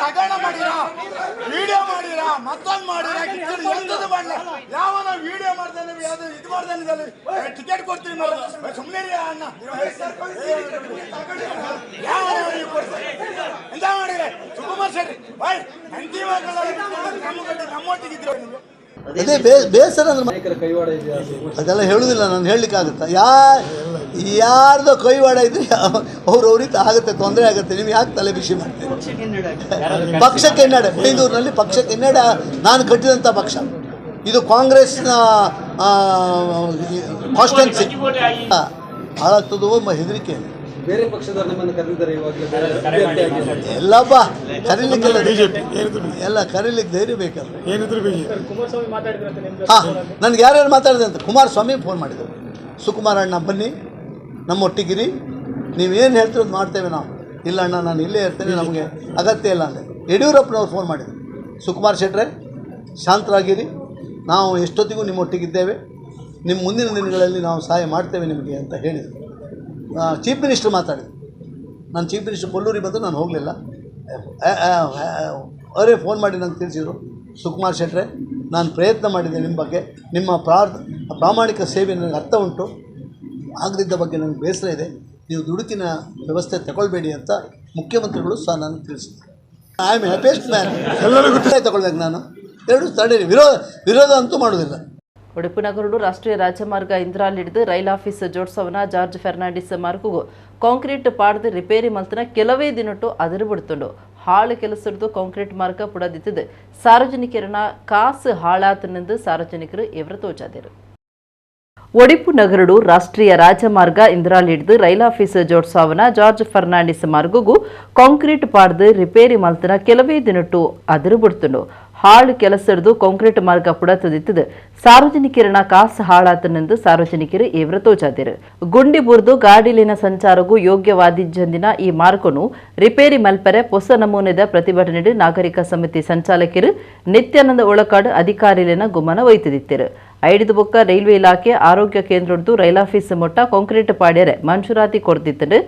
ಹಗರಣ ಮಾಡಿರಾ, ವಿಡಿಯೋ ಮಾಡಿರಾ, ಮತ್ತೊಂದು ಮಾಡಿರಾ, ಎಂತದ್ದು ಮಾಡಲ್ಲ. ಯಾವನ ವಿಡಿಯೋ ಮಾಡ್ತಾನೆ, ಯಾವ್ದು ಇದು ಮಾಡ್ತಾನೆ, ಟಿಕೆಟ್ ಕೊಡ್ತೀನಿ ಸುಮ್ಮನೆ ಅಣ್ಣ ಯಾವ ಎಂತ ಮಾಡಿದ್ರೆ ಸುಕುಮಾರ್ ಶೆಟ್ಟಿ ನಮ್ಮೊಟ್ಟಿಗಿದ್ರು. ಅದೇ ಬೇಸರ ಅದೆಲ್ಲ ಹೇಳುವುದಿಲ್ಲ, ನಾನು ಹೇಳಲಿಕ್ಕಾಗುತ್ತಾ? ಯಾರ್ದೋ ಕೈವಾಡ ಇದ್ರೆ ಅವ್ರವ್ರಿಗೆ ಆಗುತ್ತೆ, ತೊಂದರೆ ಆಗುತ್ತೆ. ನೀವು ಯಾಕೆ ತಲೆ ಬಿಸಿ ಮಾಡ್ತೀರಿ? ಪಕ್ಷಕ್ಕೆ ಹಿನ್ನಡೆ, ಬೈಂದೂರಿನಲ್ಲಿ ಪಕ್ಷಕ್ಕೆ ಹಿನ್ನಡೆ. ನಾನು ಕಟ್ಟಿದಂಥ ಪಕ್ಷ ಇದು ಕಾಂಗ್ರೆಸ್ನ ಕಾನ್ಸ್ಟಿಟ್ಯೂನ್ಸಿ ಹಾಳಾಗ್ತದೋ ಹೆದರಿಕೆ. ಬೇರೆ ಪಕ್ಷದವರು ನಿಮ್ಮನ್ನು ಕರೆದಿದ್ದಾರೆ ಇವಾಗಲೇ? ಎಲ್ಲಪ್ಪ ಕರೀಲಿಕ್ಕೆಲ್ಲ ಎಲ್ಲ ಕರೀಲಿಕ್ಕೆ ಧೈರ್ಯ ಬೇಕಲ್ಲ. ಹಾಂ, ನನಗೆ ಯಾರ್ಯಾರು ಮಾತಾಡಿದೆ ಅಂತ ಕುಮಾರಸ್ವಾಮಿ ಫೋನ್ ಮಾಡಿದರು. ಸುಕುಮಾರ್ ಅಣ್ಣ ಬನ್ನಿ, ನಮ್ಮೊಟ್ಟಿಗಿರಿ, ನೀವೇನು ಹೇಳ್ತಿರೋದು ಮಾಡ್ತೇವೆ ನಾವು. ಇಲ್ಲ ಅಣ್ಣ, ನಾನು ಇಲ್ಲೇ ಇರ್ತೇನೆ, ನಮಗೆ ಅಗತ್ಯ ಇಲ್ಲ ಅಂದರೆ. ಯಡಿಯೂರಪ್ಪನವ್ರು ಫೋನ್ ಮಾಡಿದರು, ಸುಕುಮಾರ್ ಶೆಟ್ಟರೆ ಶಾಂತರಾಗಿರಿ, ನಾವು ಎಷ್ಟೊತ್ತಿಗೂ ನಿಮ್ಮೊಟ್ಟಿಗಿದ್ದೇವೆ, ನಿಮ್ಮ ಮುಂದಿನ ದಿನಗಳಲ್ಲಿ ನಾವು ಸಹಾಯ ಮಾಡ್ತೇವೆ ನಿಮಗೆ ಅಂತ ಹೇಳಿದರು. ಚೀಫ್ ಮಿನಿಸ್ಟರ್ ಮಾತಾಡಿದರು. ನಾನು ಚೀಫ್ ಮಿನಿಸ್ಟರ್ ಕೊಲ್ಲೂರಿಗೆ ಬಂದು ನಾನು ಹೋಗಲಿಲ್ಲ. ಅವರೇ ಫೋನ್ ಮಾಡಿ ನಂಗೆ ತಿಳಿಸಿದರು, ಸುಕುಮಾರ್ ಶೆಟ್ಟರೆ ನಾನು ಪ್ರಯತ್ನ ಮಾಡಿದ್ದೆ, ನಿಮ್ಮ ಬಗ್ಗೆ ನಿಮ್ಮ ಪ್ರಾಮಾಣಿಕ ಸೇವೆ ನನಗೆ ಅರ್ಥ ಉಂಟು, ಆಗದಿದ್ದ ಬಗ್ಗೆ ನನಗೆ ಬೇಸರ ಇದೆ, ನೀವು ದುಡುಕಿನ ವ್ಯವಸ್ಥೆ ತಗೊಳ್ಬೇಡಿ ಅಂತ ಮುಖ್ಯಮಂತ್ರಿಗಳು ಸಹ ನನಗೆ ತಿಳಿಸಿದರು. I am happiest man. ಎಲ್ಲರೂ ಗೊತ್ತಾಗಿ ತಗೊಳ್ಬೇಕು ನಾನು. ಎರಡು ತಡೀರಿ, ವಿರೋಧ ಅಂತೂ ಮಾಡೋದಿಲ್ಲ. ಉಡುಪಿ ನಗರಡು ರಾಷ್ಟ್ರೀಯ ರಾಜಮಾರ್ಗ ಇಂದ್ರಾಲಿಡ್ದು ರೈಲ್ ಆಫೀಸ್ ಜೋಡ್ಸವನ ಜಾರ್ಜ್ ಫೆರ್ನಾಂಡಿಸ್ ಮಾರ್ಗಗೂ ಕಾಂಕ್ರೀಟ್ ಪಾಡ್ದು ರಿಪೇರಿ ಮಲ್ತನ ಕೆಲವೇ ದಿನಟ್ಟು ಅದರು ಬಿಡ್ತುಂಡು. ಹಾಳು ಕೆಲಸದ್ದು ಕಾಂಕ್ರೀಟ್ ಮಾರ್ಗ ಪುಡದಿತ್ತದು ಸಾರ್ವಜನಿಕರನ್ನ ಕಾಸು ಹಾಳಾತನೆಂದು ಸಾರ್ವಜನಿಕರು ಎವರ ತೋಚಾದರು. ಒಡಿಪು ನಗರಡು ರಾಷ್ಟ್ರೀಯ ರಾಜಮಾರ್ಗ ಇಂದ್ರಾಲಿಡ್ದು ರೈಲ್ ಆಫೀಸ್ ಜೋಡ್ಸಾವನ ಜಾರ್ಜ್ ಫರ್ನಾಂಡಿಸ್ ಮಾರ್ಗಗೂ ಕಾಂಕ್ರೀಟ್ ಪಾಡ್ದು ರಿಪೇರಿ ಮಲ್ತನ ಕೆಲವೇ ದಿನಟ್ಟು ಅದರು ಬಿಡ್ತುಂಡು. ಹಾಳು ಕೆಲಸದ್ದು ಕಾಂಕ್ರೀಟ್ ಮಾರ್ಗ ಪುಡತದಿತ್ತದು ಸಾರ್ವಜನಿಕರನ್ನ ಕಾಸು ಹಾಳಾತನೆಂದು ಸಾರ್ವಜನಿಕರು ಏವ್ರ ತೋಚಾದಿರು. ಗುಂಡಿ ಬುರ್ದು ಗಾಡಿಲಿನ ಸಂಚಾರಗೂ ಯೋಗ್ಯವಾದಿಜ್ಜಂದಿನ ಈ ಮಾರ್ಗನು ರಿಪೇರಿ ಮಲ್ಪರೆ ಹೊಸ ನಮೂನೆದ ಪ್ರತಿಭಟನೆ ನಾಗರಿಕ ಸಮಿತಿ ಸಂಚಾಲಕರು ನಿತ್ಯಾನಂದ ಒಳಕಾಡು ಅಧಿಕಾರಿಲಿನ ಗುಮನ ವಹಿತದಿತ್ತರು. ಐಡಿದು ಬೊಕ್ಕ ರೈಲ್ವೆ ಇಲಾಖೆ ಆರೋಗ್ಯ ಕೇಂದ್ರದ್ದು ರೈಲ್ ಆಫೀಸ್ ಮೊಟ್ಟ ಕಾಂಕ್ರೀಟ್ ಪಾಡ್ಯರೆ ಮಂಜೂರಾತಿ ಕೊಡ್ತಿತ್ತರು.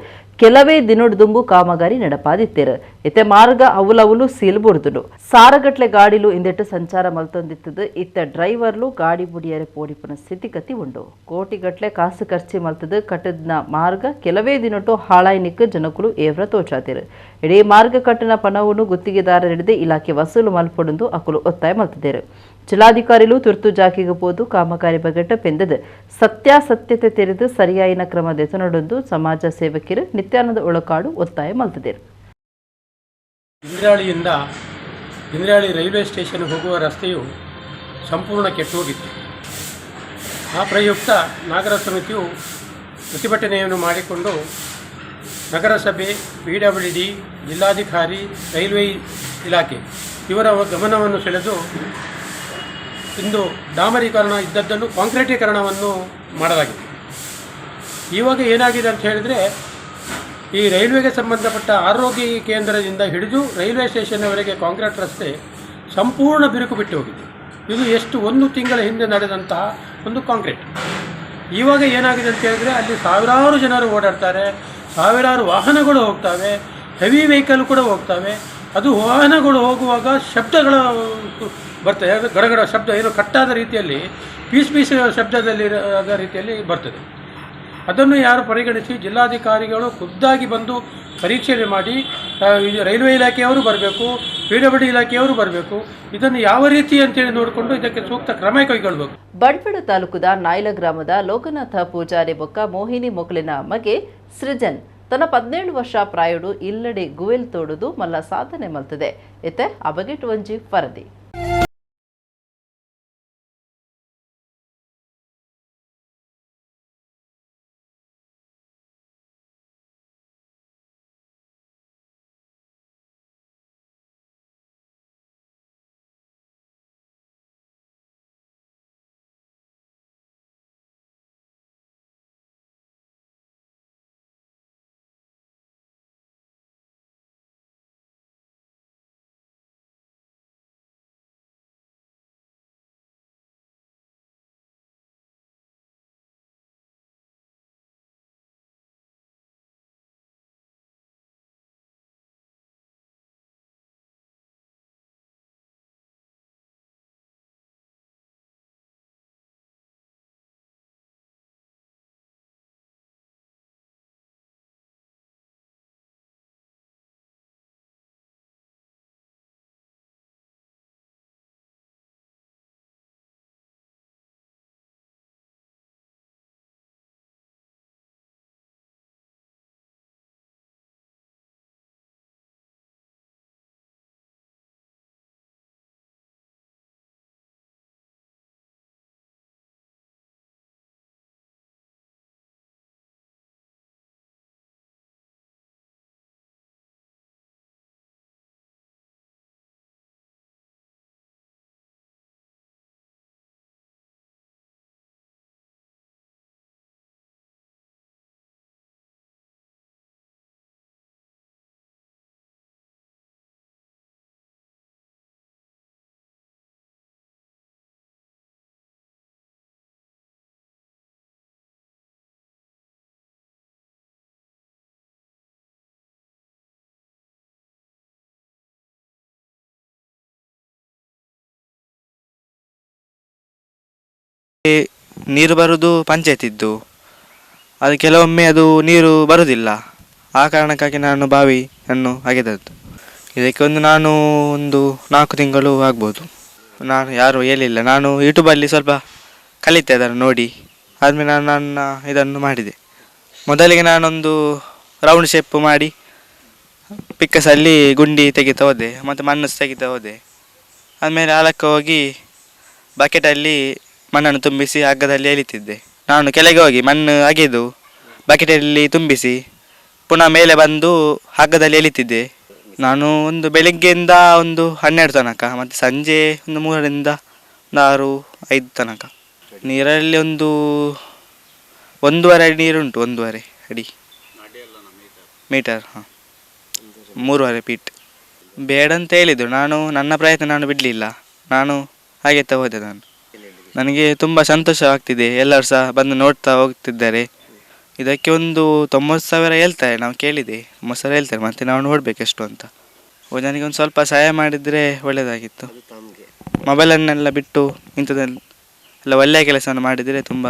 ಕೆಲವೇ ದಿನೊಡ್ದುಂಬು ಕಾಮಗಾರಿ ನಡಪಾದಿತ್ತರು. ಇತ್ತೆ ಮಾರ್ಗ ಅವಲವಲು ಸೀಲ್ ಬುಡ್ದುಂಡು. ಸಾರಗಟ್ಲೆ ಗಾಡಿಲು ಇಂದೆಟ್ಟು ಸಂಚಾರ ಮಲ್ತೊಂದಿತ್ತದು. ಇತ್ತ ಡ್ರೈವರ್ಲು ಗಾಡಿ ಬುಡಿಯರೆ ಪೋಡಿಪುನ ಸ್ಥಿತಿಗತಿ ಉಂಡು. ಕೋಟಿಗಟ್ಲೆ ಕಾಸು ಖರ್ಚಿ ಮಲ್ತದು ಕಟ್ಟದ್ನ ಮಾರ್ಗ ಕೆಲವೇ ದಿನಟ್ಟು ಹಾಳಾಯ್ನಿಕ್ ಜನಕುಲು ಏವ್ರ ತೋಚಾತಿರು. ಇಡೀ ಮಾರ್ಗ ಕಟ್ಟಿನ ಪಣವನ್ನು ಗುತ್ತಿಗೆದಾರರಿಡದೆ ಇಲಾಖೆ ವಸೂಲು ಮಲ್ಪೊಂದು ಅಕುಲು ಒತ್ತಾಯ ಮಲ್ತಿದ್ದೇರು. ಜಿಲ್ಲಾಧಿಕಾರಿಲು ತುರ್ತು ಜಾಕಿಗೆ ಪೋದು ಕಾಮಗಾರಿ ಬಗೆಟ್ಟ ಪೆಂದದು ಸತ್ಯಾಸತ್ಯತೆ ತೆರೆದು ಸರಿಯಾಯಿನ ಕ್ರಮ ದೆತನೊಡೊಂದು ಸಮಾಜ ಸೇವಕರು ನಿತ್ಯಾನಂದ ಒಳಕಾಡು ಒತ್ತಾಯ ಮಲ್ತಿದ್ದೇರು. ಇಂದ್ರಾಳಿಯಿಂದ ಇಂದ್ರಾಳಿ ರೈಲ್ವೆ ಸ್ಟೇಷನ್ಗೆ ಹೋಗುವ ರಸ್ತೆಯು ಸಂಪೂರ್ಣ ಕೆಟ್ಟೋಗಿತ್ತು. ಆ ಪ್ರಯುಕ್ತ ನಾಗರ ಸಮಿತಿಯು ಪ್ರತಿಭಟನೆಯನ್ನು ಮಾಡಿಕೊಂಡು ನಗರಸಭೆ, PWD, ಜಿಲ್ಲಾಧಿಕಾರಿ, ರೈಲ್ವೆ ಇಲಾಖೆ ಇವರ ಗಮನವನ್ನು ಸೆಳೆದು ಇಂದು ಡಾಮರೀಕರಣ ಇದ್ದದ್ದನ್ನು ಕಾಂಕ್ರೀಟೀಕರಣವನ್ನು ಮಾಡಲಾಗಿದೆ. ಇವಾಗ ಏನಾಗಿದೆ ಅಂತ ಹೇಳಿದರೆ, ಈ ರೈಲ್ವೆಗೆ ಸಂಬಂಧಪಟ್ಟ ಆರೋಗ್ಯ ಕೇಂದ್ರದಿಂದ ಹಿಡಿದು ರೈಲ್ವೆ ಸ್ಟೇಷನ್ನವರೆಗೆ ಕಾಂಕ್ರೀಟ್ ರಸ್ತೆ ಸಂಪೂರ್ಣ ಬಿರುಕು ಬಿಟ್ಟು ಹೋಗಿದೆ. ಇದು ಎಷ್ಟು 1 ತಿಂಗಳ ಹಿಂದೆ ನಡೆದಂತಹ ಒಂದು ಕಾಂಕ್ರೀಟ್. ಇವಾಗ ಏನಾಗಿದೆ ಅಂತ ಹೇಳಿದ್ರೆ ಅಲ್ಲಿ ಸಾವಿರಾರು ಜನರು ಓಡಾಡ್ತಾರೆ, ಸಾವಿರಾರು ವಾಹನಗಳು ಹೋಗ್ತವೆ, ಹೆವಿ ವೆಹಿಕಲ್ ಕೂಡ ಹೋಗ್ತವೆ. ಅದು ವಾಹನಗಳು ಹೋಗುವಾಗ ಶಬ್ದಗಳು ಬರ್ತದೆ, ಅದು ಗಡಗಡ ಶಬ್ದ, ಏನು ಕಟ್ಟಾದ ರೀತಿಯಲ್ಲಿ ಪೀಸ್ ಶಬ್ದದಲ್ಲಿ ರೀತಿಯಲ್ಲಿ ಬರ್ತದೆ. ಅದನ್ನು ಯಾರು ಪರಿಗಣಿಸಿ ಜಿಲ್ಲಾಧಿಕಾರಿಗಳು ಖುದ್ದಾಗಿ ಬಂದು ಪರೀಕ್ಷೆ ಮಾಡಿ, ರೈಲ್ವೆ ಇಲಾಖೆಯವರು ಬರಬೇಕು, PWD ಇಲಾಖೆಯವರು ಬರಬೇಕು, ಇದನ್ನು ಯಾವ ರೀತಿ ಅಂತೇಳಿ ನೋಡಿಕೊಂಡು ಇದಕ್ಕೆ ಸೂಕ್ತ ಕ್ರಮ ಕೈಗೊಳ್ಳಬೇಕು. ಬಂಟ್ವಾಳ ತಾಲೂಕುದ ನಾಯ್ಲ ಗ್ರಾಮದ ಲೋಕನಾಥ ಪೂಜಾರಿ ಬೊಕ್ಕ ಮೋಹಿನಿ ಮೊಕ್ಲಿನ ಮಗೆ ಸೃಜನ್ ತನ್ನ 17 ವರ್ಷ ಪ್ರಾಯುಡು ಇಲ್ಲಡೆ ಗುವೆಲ್ ತೋಡುದು ಮಲ್ಲ ಸಾಧನೆ ಮಲ್ತದೆ ಎತ್ತೆ ಅಬಗೆಟ್ ಒಂಜಿ ವರದಿ. ನೀರು ಬರುವುದು ಪಂಚಾಯತಿದ್ದು, ಅದು ಕೆಲವೊಮ್ಮೆ ಅದು ನೀರು ಬರುವುದಿಲ್ಲ. ಆ ಕಾರಣಕ್ಕಾಗಿ ನಾನು ಬಾವಿಯನ್ನು ಅಗೆದದ್ದು. ಇದಕ್ಕೆ ನಾನು ಒಂದು 4 ತಿಂಗಳು ಆಗ್ಬೋದು. ನಾನು ಯಾರು ಹೇಳಿಲ್ಲ, ನಾನು ಯೂಟ್ಯೂಬಲ್ಲಿ ಸ್ವಲ್ಪ ಕಲಿತೆ ಅದನ್ನು ನೋಡಿ. ಆದಮೇಲೆ ನಾನು ನನ್ನ ಇದನ್ನು ಮಾಡಿದೆ. ಮೊದಲಿಗೆ ನಾನೊಂದು ರೌಂಡ್ ಶೇಪ್ ಮಾಡಿ ಪಿಕ್ಕಸಲ್ಲಿ ಗುಂಡಿ ತೆಗಿತಾ ಹೋದೆ, ಮತ್ತು ಮಣ್ಣು ತೆಗಿತಾ ಹೋದೆ. ಆದಮೇಲೆ ಆಳಕ್ಕೆ ಹೋಗಿ ಬಕೆಟಲ್ಲಿ ಮಣ್ಣನ್ನು ತುಂಬಿಸಿ ಹಗ್ಗದಲ್ಲಿ ಎಳಿತಿದ್ದೆ. ನಾನು ಕೆಳಗೆ ಹೋಗಿ ಮಣ್ಣು ಅಗೆದು ಬಕೆಟಲ್ಲಿ ತುಂಬಿಸಿ ಪುನಃ ಮೇಲೆ ಬಂದು ಹಗ್ಗದಲ್ಲಿ ಎಳಿತಿದ್ದೆ. ನಾನು ಒಂದು ಬೆಳಗ್ಗೆಯಿಂದ ಒಂದು 12 ತನಕ, ಮತ್ತು ಸಂಜೆ ಒಂದು 3ರಿಂದ 6, 5 ತನಕ. ನೀರಲ್ಲಿ ಒಂದು 1.5 ಅಡಿ ನೀರುಂಟು, 1.5 ಅಡಿ ಮೀಟರ್, 3.5 ಫೀಟ್. ಬೇಡ ಅಂತ ಹೇಳಿದರು. ನನ್ನ ಪ್ರಯತ್ನ ನಾನು ಬಿಡಲಿಲ್ಲ. ನಾನು ಹಾಗೆ ಹೋದೆ. ನನಗೆ ತುಂಬ ಸಂತೋಷವಾಗ್ತಿದೆ. ಎಲ್ಲರೂ ಸಹ ಬಂದು ನೋಡ್ತಾ ಹೋಗ್ತಿದ್ದಾರೆ. ಇದಕ್ಕೆ ಒಂದು 90,000 ಹೇಳ್ತಾರೆ, ನಾವು ಕೇಳಿದೆ. 90,000 ಹೇಳ್ತಾರೆ, ಮತ್ತು ನಾವು ನೋಡಬೇಕು ಎಷ್ಟು ಅಂತ. ನನಗೆ ಒಂದು ಸ್ವಲ್ಪ ಸಹಾಯ ಮಾಡಿದರೆ ಒಳ್ಳೆಯದಾಗಿತ್ತು. ಮೊಬೈಲನ್ನೆಲ್ಲ ಬಿಟ್ಟು ಇಂಥದ್ದೆಲ್ಲ ಒಳ್ಳೆಯ ಕೆಲಸವನ್ನು ಮಾಡಿದರೆ ತುಂಬ.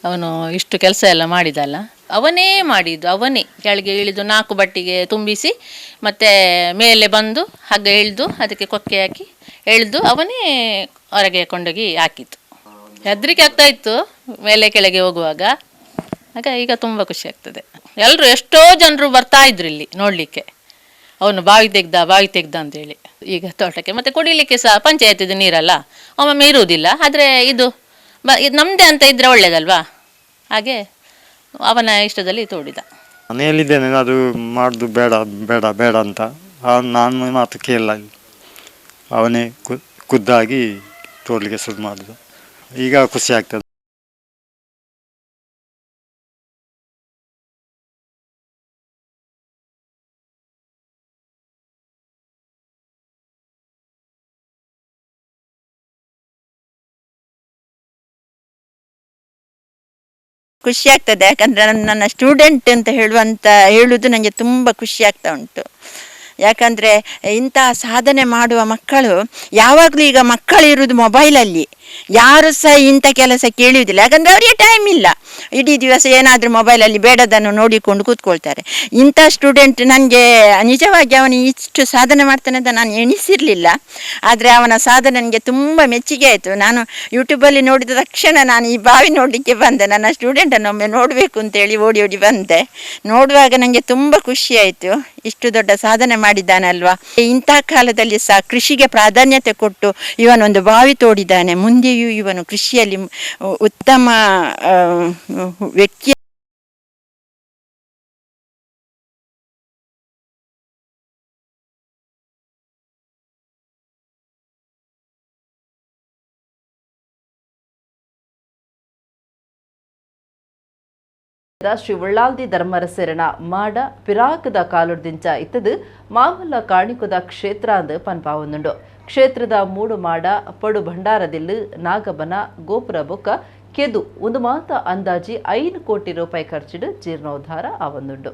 ಅವನು ಇಷ್ಟು ಕೆಲಸ ಎಲ್ಲ ಮಾಡಿದಲ್ಲ, ಅವನೇ ಮಾಡಿದ್ದು. ಅವನೇ ಕೆಳಗೆ ಇಳಿದು 4 ಬಟ್ಟಿಗೆ ತುಂಬಿಸಿ ಮತ್ತೆ ಮೇಲೆ ಬಂದು ಹಗ್ಗ ಎಳೆದು ಅದಕ್ಕೆ ಕೊಕ್ಕೆ ಹಾಕಿ ಎಳೆದು ಅವನೇ ಹೊರಗೆ ಕೊಂಡೋಗಿ ಹಾಕಿತ್ತು. ಹೆದರಿಕೆ ಆಗ್ತಾ ಇತ್ತು ಮೇಲೆ ಕೆಳಗೆ ಹೋಗುವಾಗ. ಆಗ ಈಗ ತುಂಬ ಖುಷಿ ಆಗ್ತದೆ. ಎಲ್ಲರೂ ಎಷ್ಟೋ ಜನರು ಬರ್ತಾ ಇದ್ರು ಇಲ್ಲಿ ನೋಡಲಿಕ್ಕೆ. ಅವನು ಬಾವಿ ತೆಗ್ದ ಅಂತೇಳಿ. ಈಗ ತೋಟಕ್ಕೆ ಮತ್ತು ಕುಡಿಲಿಕ್ಕೆ ಸಹ ಪಂಚಾಯತಿದು ನೀರಲ್ಲ, ಒಮ್ಮೊಮ್ಮೆ ಇರುವುದಿಲ್ಲ. ಆದರೆ ಇದು ನಮ್ಮದೇ ಅಂತ ಇದ್ದರೆ ಒಳ್ಳೇದಲ್ವಾ, ಹಾಗೆ ಅವನ ಇಷ್ಟದಲ್ಲಿ ತೋಡಿದ. ಮನೆಯಲ್ಲಿದ್ದೇನೆ, ಅದು ಮಾಡೋದು ಬೇಡ ಬೇಡ ಬೇಡ ಅಂತ. ನಾನು ಮಾತು ಕೇಳಲ್ಲ, ಅವನೇ ಖುದ್ದಾಗಿ ತೋಡಲಿಕ್ಕೆ ಶುರು ಮಾಡೋದು. ಈಗ ಖುಷಿ ಆಗ್ತದೆ. ಖುಷಿ ಆಗ್ತದೆ, ಯಾಕಂದರೆ ನನ್ನ ಸ್ಟೂಡೆಂಟ್ ಅಂತ ಹೇಳುವುದು ನನಗೆ ತುಂಬ ಖುಷಿ ಆಗ್ತಾ ಉಂಟು. ಯಾಕಂದರೆ ಇಂತಹ ಸಾಧನೆ ಮಾಡುವ ಮಕ್ಕಳು ಯಾವಾಗಲೂ, ಈಗ ಮಕ್ಕಳಿರುವುದು ಮೊಬೈಲಲ್ಲಿ, ಯಾರು ಸಹ ಇಂಥ ಕೆಲಸ ಕೇಳುವುದಿಲ್ಲ. ಯಾಕಂದರೆ ಅವರಿಗೆ ಟೈಮ್ ಇಲ್ಲ, ಇಡೀ ದಿವಸ ಏನಾದರೂ ಮೊಬೈಲಲ್ಲಿ ಬೇಡದನ್ನು ನೋಡಿಕೊಂಡು ಕೂತ್ಕೊಳ್ತಾರೆ. ಇಂಥ ಸ್ಟೂಡೆಂಟ್ ನನಗೆ ನಿಜವಾಗಿ ಅವನು ಇಷ್ಟು ಸಾಧನೆ ಮಾಡ್ತಾನೆ ಅಂತ ನಾನು ಎಣಿಸಿರಲಿಲ್ಲ. ಆದರೆ ಅವನ ಸಾಧನೆ ನನಗೆ ತುಂಬ ಮೆಚ್ಚುಗೆ ಆಯಿತು. ನಾನು ಯೂಟ್ಯೂಬಲ್ಲಿ ನೋಡಿದ ತಕ್ಷಣ ನಾನು ಈ ಬಾವಿ ನೋಡಲಿಕ್ಕೆ ಬಂದೆ. ನನ್ನ ಸ್ಟೂಡೆಂಟನ್ನು ಒಮ್ಮೆ ನೋಡಬೇಕು ಅಂತೇಳಿ ಓಡಿ ಬಂದೆ. ನೋಡುವಾಗ ನನಗೆ ತುಂಬ ಖುಷಿಯಾಯಿತು, ಇಷ್ಟು ದೊಡ್ಡ ಸಾಧನೆ ಮಾಡಿದ್ದಾನಲ್ವಾ. ಇಂಥ ಕಾಲದಲ್ಲಿ ಸಹ ಕೃಷಿಗೆ ಪ್ರಾಧಾನ್ಯತೆ ಕೊಟ್ಟು ಇವನೊಂದು ಬಾವಿ ತೋಡಿದ್ದಾನೆ. ಮುಂದೆಯೂ ಇವನು ಕೃಷಿಯಲ್ಲಿ ಉತ್ತಮ ವ್ಯಕ್ತಿ. ಶ್ರೀ ಉಳ್ಳಾಲ್ದಿ ಧರ್ಮರಸೆರಣ ಮಾಡ ಪಿರಾಕದ ಕಾಲುರ್ದಿಂಚ ಇತ್ತದು ಮಾಮಲ್ಲ ಕಾಣಿಕುದ ಕ್ಷೇತ್ರ ಅಂದು ಪನ್ಪಾವೊಂದುಂಡು. ಕ್ಷೇತ್ರದ ಮೂಡು ಮಾಡ ಪಡು ಭಂಡಾರದಿಲ್ಲು ನಾಗಬನ ಗೋಪುರ ಬೊಕ್ಕ ಕೆದು ಒಂದು ಮಾತ ಅಂದಾಜಿ 5 ಕೋಟಿ ರೂಪಾಯಿ ಖರ್ಚಿಡು ಜೀರ್ಣೋದ್ಧಾರ ಆವೊಂದುಂಡು.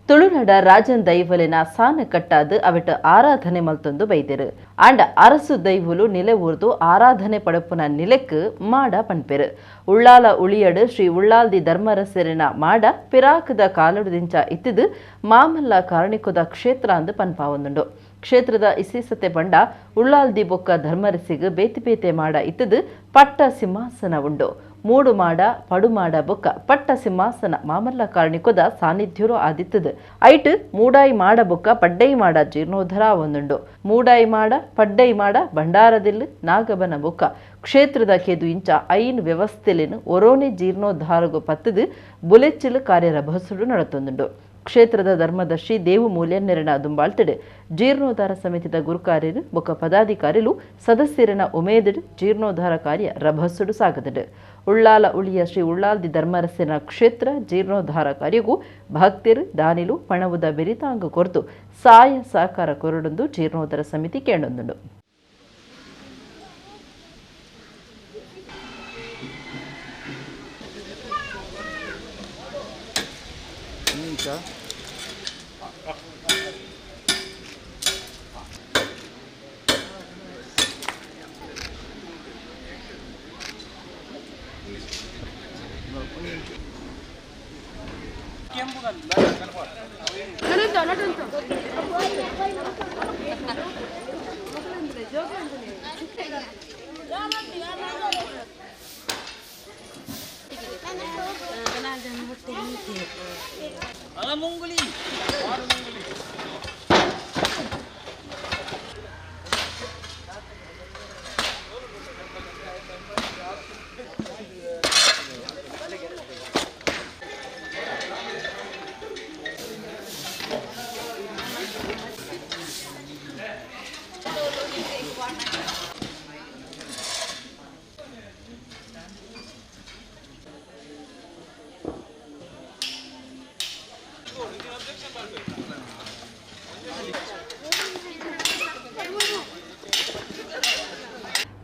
ತುಳುನಾಡ ರಾಜನ್ ದೈವಲಿನ ಸಾನ ಕಟ್ಟಾದು ಅವಿಟ್ಟು ಆರಾಧನೆ ಮಲ್ತೊಂದು ಬೈದೆರು. ಅಂಡ ಅರಸು ದೈವಲು ನಿಲೆ ಊರ್ದು ಆರಾಧನೆ ಪಡಪುನ ನಿಲೆಕ್ ಮಾಡ ಪನ್ಪೆರು. ಉಳ್ಳಾಲ ಉಳಿಯಡು ಶ್ರೀ ಉಳ್ಳಾಲ್ದಿ ಧರ್ಮರಸೆರಿನ ಮಾಡ ಪಿರಾಕದ ಕಾಲುಡಿದಿಂಚ ಇತ್ತಿದು ಮಾಮಲ್ಲ ಕಾರಣಿಕುದ ಕ್ಷೇತ್ರ ಅಂದು ಪನ್ಪಾವೊಂದುಂಡು. ಕ್ಷೇತ್ರದ ಇಸೀಸತೆ ಬಂಡ ಉಳ್ಳಾಲ್ದಿ ಬೊಕ್ಕ ಧರ್ಮರಸಿಗು ಬೇತಿ ಮಾಡ ಇತ್ತದು ಪಟ್ಟ ಸಿಂಹಾಸನ ಉಂಡು. ಮೂಡು ಮಾಡ ಪಡು ಮಾಡ ಬೊಕ್ಕ ಪಟ್ಟ ಸಿಂಹಾಸನ ಮಾಮಲ್ಲ ಕಾರಣಿಕುದ ಸಾನ್ನಿಧ್ಯರು ಆದಿತ್ತದು. ಐಟ್ ಮೂಡಾಯಿ ಮಾಡ ಬೊಕ್ಕ ಪಡ್ಡೈ ಮಾಡ ಜೀರ್ಣೋದ್ಧಾರ ಒಂದುಂಡು. ಮೂಡಾಯಿ ಮಾಡ ಪಡ್ಡೈ ಮಾಡ ಭಂಡಾರದಿಲ್ಲು ನಾಗಬನ ಬೊಕ್ಕ ಕ್ಷೇತ್ರದ ಕೆದು ಇಂಚ 5 ವ್ಯವಸ್ಥೆಲೇನು ಒರೋನೆ ಜೀರ್ಣೋದ್ಧಾರಗು ಪತ್ತದು ಬುಲೆಚ್ಚಿಲು ಕಾರ್ಯರ ಬಸುಡು ನಡತೊಂದುಂಡು. ಕ್ಷೇತ್ರದ ಧರ್ಮದರ್ಶಿ ದೇವು ಮೂಲ್ಯನ್ನೆರನ ದುಂಬಾಳ್ತಡೆ ಜೀರ್ಣೋದ್ಧಾರ ಸಮಿತಿದ ಗುರುಕಾರ್ಯರು ಬೊಕ್ಕ ಪದಾಧಿಕಾರಿಲು ಸದಸ್ಯರನ ಉಮೇದಡು ಜೀರ್ಣೋದ್ಧಾರ ಕಾರ್ಯ ರಭಸುಡು ಸಾಗದಡು. ಉಳ್ಳಾಲ ಉಳಿಯ ಶ್ರೀ ಉಳ್ಳಾಲ್ದಿ ಧರ್ಮರಸೆನ ಕ್ಷೇತ್ರ ಜೀರ್ಣೋದ್ಧಾರ ಕಾರ್ಯಗೂ ಭಕ್ತರು ದಾನಿಲು ಪಣವುದ ಬೆರಿತಾಂಗ ಕೊರ್ತು ಸಹಾಯ ಸಹಕಾರ ಕೊರಡೊಂದು ಜೀರ್ಣೋದ್ಧಾರ ಸಮಿತಿ ಕೇಳೊಂದುಂಡು.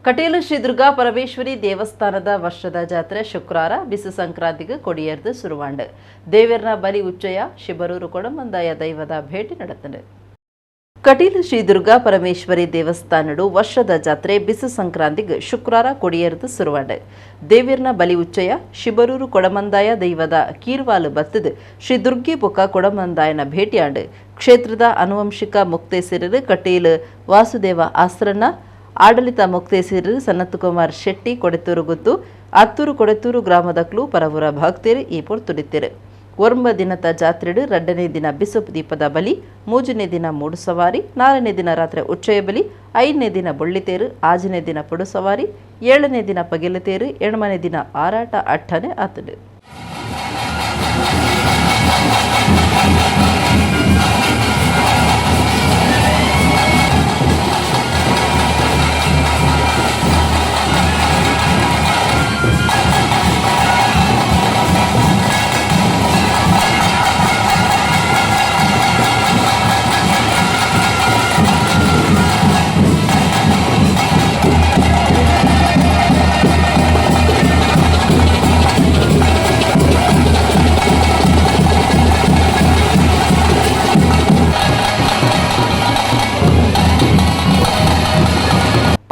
ಕಟೀಲು ಶ್ರೀ ದುರ್ಗಾ ಪರಮೇಶ್ವರಿ ದೇವಸ್ಥಾನದ ವರ್ಷದ ಜಾತ್ರೆ ಶುಕ್ರವಾರ ಬಿಸು ಸಂಕ್ರಾಂತಿಗೆ ಕೊಡಿಯರ್ದು ಸುರುವಾಂಡು. ದೇವರನ ಬಲಿ ಉಚ್ಚಯ ಶಿಬರೂರು ಕೊಡಮಂದಾಯ ದೈವದ ಭೇಟಿ ನಡೆತಂಡು. ಕಟೀಲು ಶ್ರೀ ದುರ್ಗಾ ಪರಮೇಶ್ವರಿ ದೇವಸ್ಥಾನಡು ವರ್ಷದ ಜಾತ್ರೆ ಬಿಸು ಸಂಕ್ರಾಂತಿಗೆ ಶುಕ್ರವಾರ ಕೊಡಿಯರ್ದು ಸುರುವಾಂಡು. ದೇವರನ ಬಲಿ ಉಚ್ಚಯ ಶಿಬರೂರು ಕೊಡಮಂದಾಯ ದೈವದ ಕೀರ್ವಾಲು ಬತ್ತದು ಶ್ರೀ ದುರ್ಗಿ ಬೊಕ್ಕ ಕೊಡಮಂದಾಯನ ಭೇಟಿಯಾಂಡು. ಕ್ಷೇತ್ರದ ಆನುವಂಶಿಕ ಮುಕ್ತೇಸರರು ಕಟೀಲು ವಾಸುದೇವ ಆಸ್ರನ್ನ ಆಡಳಿತ ಮುಕ್ತೇಸರರು ಸನತ್ಕುಮಾರ್ ಶೆಟ್ಟಿ ಕೊಡೆತೂರು ಗುತ್ತು ಅತ್ತೂರು ಕೊಡೆತೂರು ಗ್ರಾಮದಕ್ಲು ಪರವರ ಭಕ್ತರು ಈ ಪೊರ್ತುಡಿತ್ತರು. ಒರ್ಮ ದಿನದ ಜಾತ್ರೆಡು 2ನೇ ದಿನ ಬಿಸುಪ್ ದೀಪದ ಬಲಿ, 3ನೇ ದಿನ ಮೂಡು ಸವಾರಿ, 4ನೇ ದಿನ ರಾತ್ರಿ ಉಚ್ಚಯ ಬಲಿ, 5ನೇ ದಿನ ಬೊಳ್ಳಿತೇರು, 6ನೇ ದಿನ ಪುಡು ಸವಾರಿ, 7ನೇ ದಿನ ಪಗಿಲತೇರು, 8ನೇ ದಿನ ಆರಾಟ ಅಟ್ಟನೆ ಆತಡು.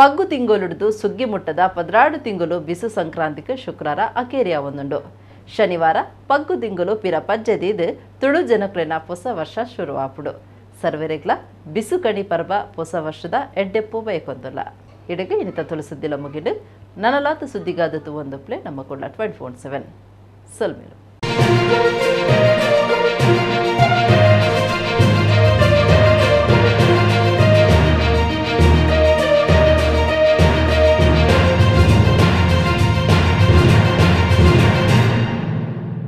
ಪಗ್ಗು ತಿಂಗೊಲುಡ್ದು ಸುಗ್ಗಿ ಮುಟ್ಟದ 12 ತಿಂಗಳು ಬಿಸು ಸಂಕ್ರಾಂತಿಗೆ ಶುಕ್ರವಾರ ಅಕೇರಿಯ ಒಂದುಂಡು. ಶನಿವಾರ ಪಗ್ಗು ತಿಂಗಳು ಪಿರ ಪಜ್ಜೆದಿದ್ದು ತುಳು ಜನಕ್ಲೆನ ಹೊಸ ವರ್ಷ ಶುರುವಾಪುಡು. ಸರ್ವೆರೆಗ್ಲ ಬಿಸು ಕಣಿ ಪರ್ವ ಹೊಸ ವರ್ಷದ ಎಡ್ಡೆಪ್ಪು ಬಯಕೊಂದುಲ್ಲ. ಇಡಗೆ ಇನ್ನಿತ ತುಳುಸುದ್ದಿಲ ಮುಗಿಡು ನನಲಾತ ಸುದ್ದಿಗಾದತು ಒಂದು ಪ್ಲೇ ನಮ್ಮ ಕೊಳ್ಳ 24/7 ಸಲ್ಮೇಲು.